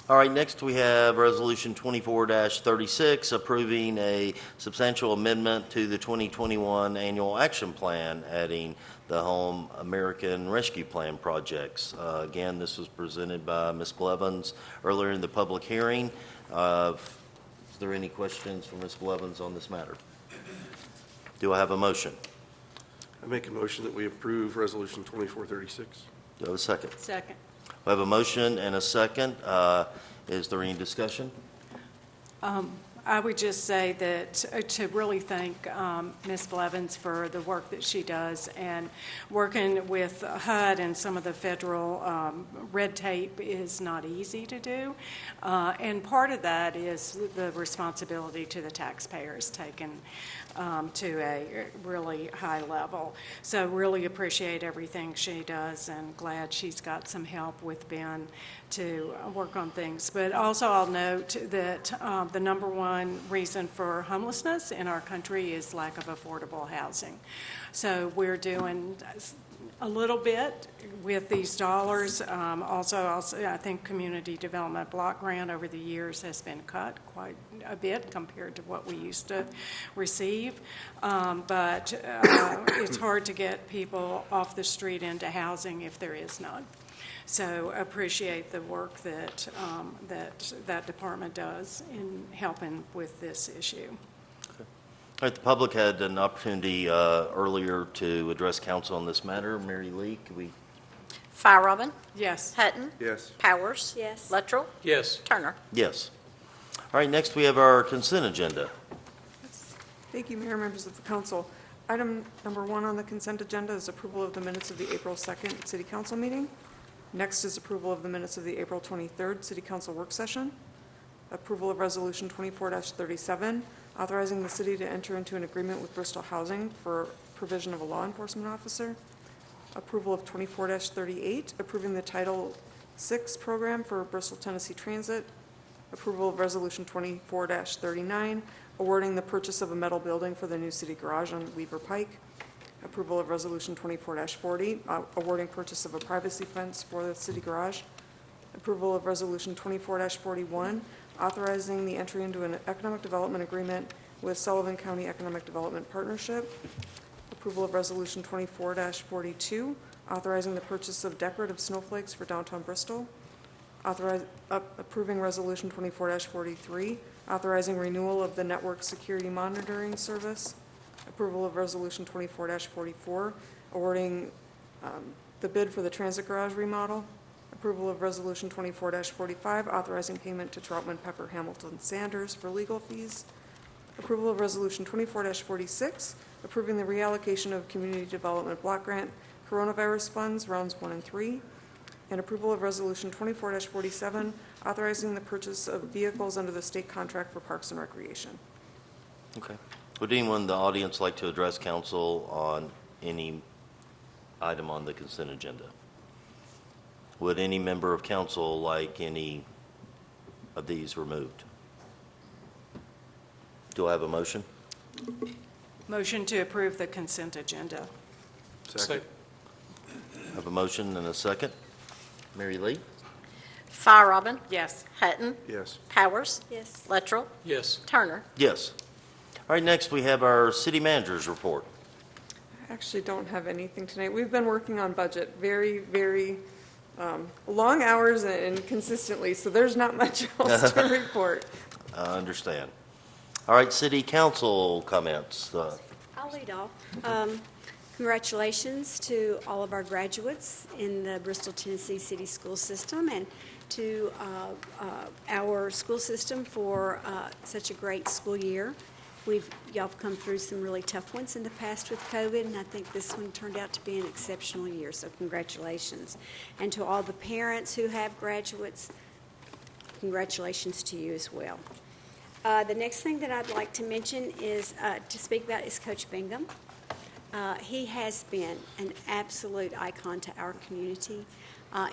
All right, next we have Resolution 24-36, approving a substantial amendment to the 2021 Annual Action Plan, adding the Home American Rescue Plan projects. Again, this was presented by Ms. Blevins earlier in the public hearing. Is there any questions for Ms. Blevins on this matter? Do I have a motion? I make a motion that we approve resolution 2436. Do I have a second? Second. We have a motion and a second. Is there any discussion? I would just say that to really thank Ms. Blevins for the work that she does, and working with HUD and some of the federal red tape is not easy to do. And part of that is the responsibility to the taxpayers taken to a really high level. So really appreciate everything she does, and glad she's got some help with Ben to work on things. But also I'll note that the number one reason for homelessness in our country is lack of affordable housing. So we're doing a little bit with these dollars. Also, I think community development block grant over the years has been cut quite a bit compared to what we used to receive. But it's hard to get people off the street into housing if there is none. So appreciate the work that that department does in helping with this issue. All right, the public had an opportunity earlier to address council on this matter. Mary Lee, could we? Fire Robin? Yes. Hutton? Yes. Powers? Yes. Luttrell? Yes. Turner? Yes. All right, next we have our consent agenda. Thank you, Mayor, members of the council. Item number 1 on the consent agenda is approval of the minutes of the April 2nd City Council meeting. Next is approval of the minutes of the April 23rd City Council work session. Approval of Resolution 24-37, authorizing the city to enter into an agreement with Bristol Housing for provision of a law enforcement officer. Approval of 24-38, approving the Title VI program for Bristol, Tennessee Transit. Approval of Resolution 24-39, awarding the purchase of a metal building for the new city garage on Weaver Pike. Approval of Resolution 24-40, awarding purchase of a privacy fence for the city garage. Approval of Resolution 24-41, authorizing the entry into an economic development agreement with Sullivan County Economic Development Partnership. Approval of Resolution 24-42, authorizing the purchase of decorative snowflakes for downtown Bristol. Approving Resolution 24-43, authorizing renewal of the network security monitoring service. Approval of Resolution 24-44, awarding the bid for the transit garage remodel. Approval of Resolution 24-45, authorizing payment to Troutman Pepper Hamilton Sanders for legal fees. Approval of Resolution 24-46, approving the reallocation of Community Development Block Grant Coronavirus Funds, Rounds 1 and 3. And approval of Resolution 24-47, authorizing the purchase of vehicles under the state contract for Parks and Recreation. Okay. Would anyone in the audience like to address council on any item on the consent agenda? Would any member of council like any of these removed? Do I have a motion? Motion to approve the consent agenda. Second. I have a motion and a second. Mary Lee? Robin. Yes. Hutton. Yes. Powers. Yes. Luttrell. Yes. Turner. Yes. All right, next we have our city manager's report. I actually don't have anything tonight. We've been working on budget very, very long hours and consistently, so there's not much else to report. I understand. All right, city council comments. I'll lead off. Congratulations to all of our graduates in the Bristol, Tennessee City School System, and to our school system for such a great school year. Y'all have come through some really tough ones in the past with COVID, and I think this one turned out to be an exceptional year, so congratulations. And to all the parents who have graduates, congratulations to you as well. The next thing that I'd like to mention is, to speak about is Coach Bingham. He has been an absolute icon to our community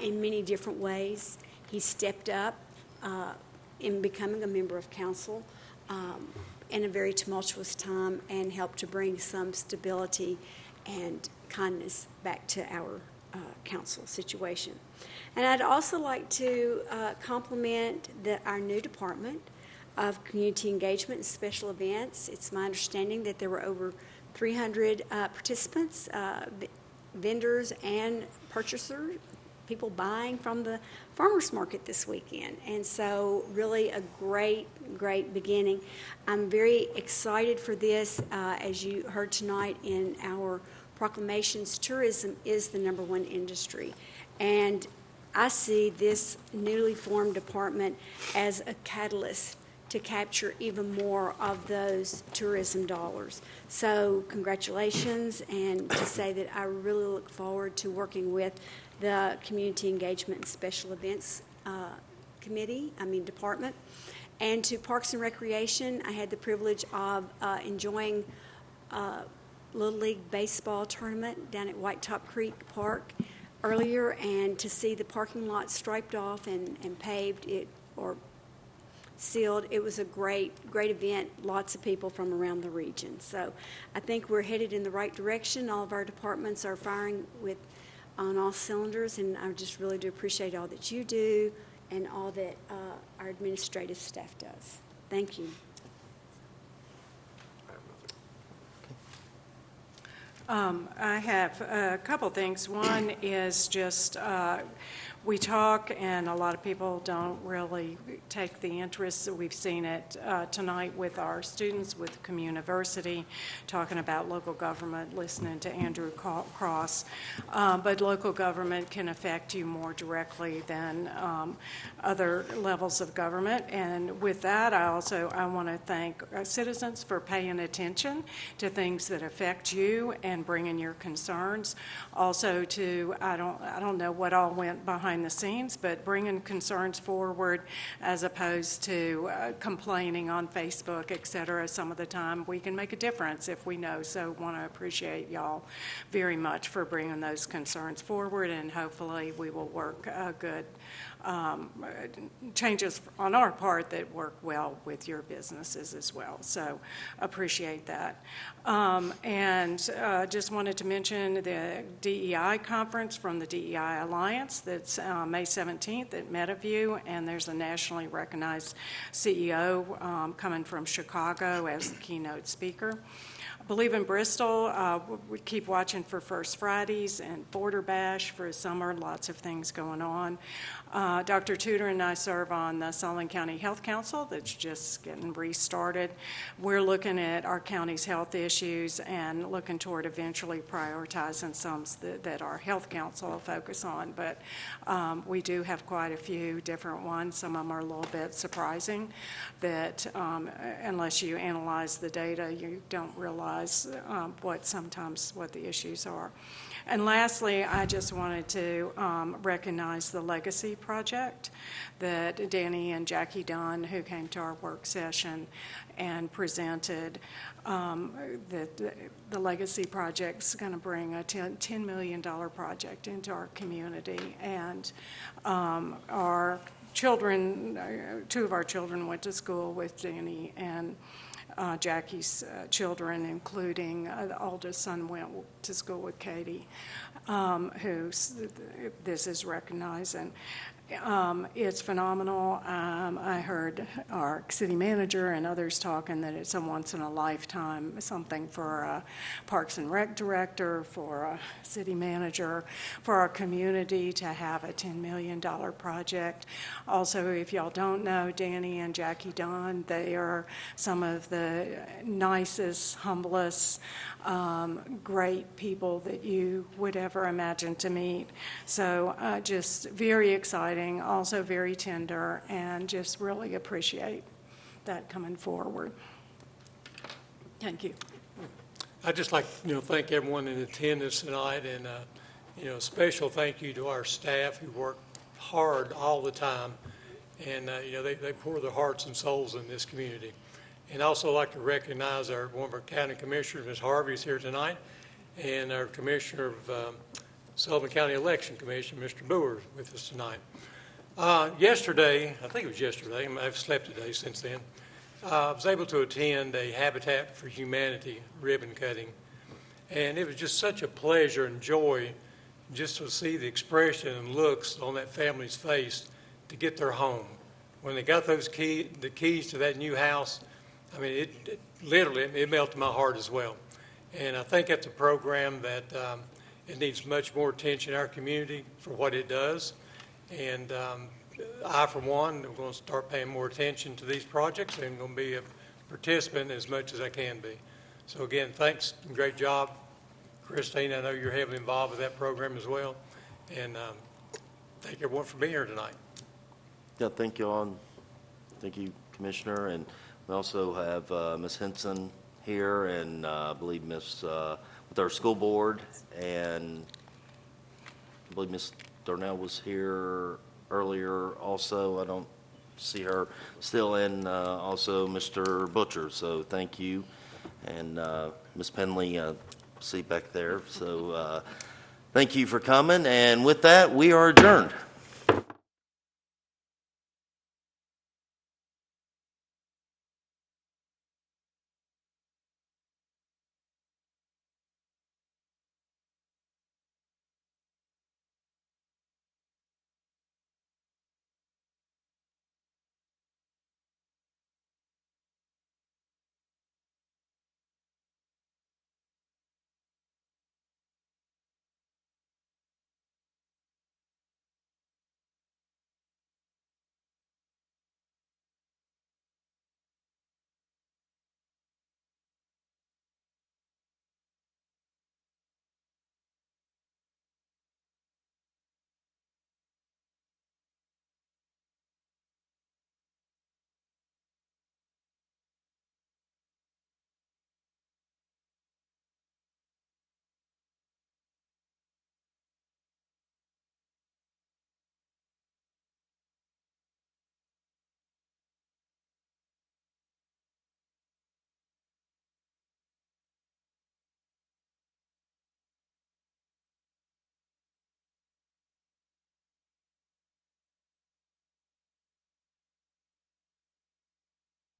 in many different ways. He stepped up in becoming a member of council in a very tumultuous time and helped to bring some stability and kindness back to our council situation. And I'd also like to compliment our new department of community engagement and special events. It's my understanding that there were over 300 participants, vendors and purchasers, people buying from the farmers market this weekend. And so really a great, great beginning. I'm very excited for this. As you heard tonight in our proclamations, tourism is the #1 industry. And I see this newly formed department as a catalyst to capture even more of those tourism dollars. So congratulations, and to say that I really look forward to working with the Community Engagement and Special Events Department. And to Parks and Recreation, I had the privilege of enjoying Little League Baseball tournament down at White Top Creek Park earlier, and to see the parking lot striped off and paved or sealed. It was a great event, lots of people from around the region. So I think we're headed in the right direction. All of our departments are firing on all cylinders, and I just really do appreciate all that you do and all that our administrative staff does. Thank you. I have a couple things. One is just we talk, and a lot of people don't really take the interest that we've seen it tonight with our students, with Communiversity, talking about local government, listening to Andrew Cross. But local government can affect you more directly than other levels of government. And with that, I want to thank citizens for paying attention to things that affect you and bringing your concerns. Also to, I don't know what all went behind the scenes, but bringing concerns forward as opposed to complaining on Facebook, et cetera. Some of the time we can make a difference if we know. So want to appreciate y'all very much for bringing those concerns forward, and hopefully we will work good changes on our part that work well with your businesses as well. So appreciate that. And just wanted to mention the DEI conference from the DEI Alliance that's May 17th at Meadowview, and there's a nationally recognized CEO coming from Chicago as the keynote speaker. I believe in Bristol, we keep watching for First Fridays and Border Bash for summer, lots of things going on. Dr. Tudor and I serve on the Sullivan County Health Council that's just getting restarted. We're looking at our county's health issues and looking toward eventually prioritizing some that our health council will focus on, but we do have quite a few different ones. Some of them are a little bit surprising that unless you analyze the data, you don't realize what the issues are. And lastly, I just wanted to recognize the Legacy Project that Danny and Jackie Dunn, who came to our work session and presented, that the Legacy Project's going to bring a $10 million project into our community. And our children, two of our children went to school with Danny and Jackie's children, including the oldest son went to school with Katie, who this is recognizing. It's phenomenal. I heard our city manager and others talking that it's a once-in-a-lifetime something for a Parks and Rec director, for a city manager, for our community to have a $10 million project. Also, if y'all don't know Danny and Jackie Dunn, they are some of the nicest, humblest, great people that you would ever imagine to meet. So just very exciting, also very tender, and just really appreciate that coming forward. Thank you. I'd just like to thank everyone in attendance tonight, and a special thank you to our staff who work hard all the time, and they pour their hearts and souls in this community. And also like to recognize one of our county commissioners, Ms. Harvey, is here tonight, and our commissioner of Sullivan County Election Commission, Mr. Boer, is with us tonight. Yesterday, I think it was yesterday, I've slept today since then, I was able to attend a Habitat for Humanity ribbon cutting, and it was just such a pleasure and joy just to see the expression and looks on that family's face to get their home. When they got the keys to that new house, I mean, it literally melted my heart as well. And I think that's a program that it needs much more attention in our community for what it does. And I, for one, am going to start paying more attention to these projects and going to be a participant as much as I can be. So again, thanks and great job. Christine, I know you're heavily involved with that program as well. And thank everyone for being here tonight. Yeah, thank you all. Thank you, Commissioner. And we also have Ms. Henson here, and I believe Ms. with our school board, and I believe Ms. Darnell was here earlier also. I don't see her still, and also Mr. Butcher. So thank you, and Ms. Penley, see back there. So thank you for coming, and with that, we are adjourned.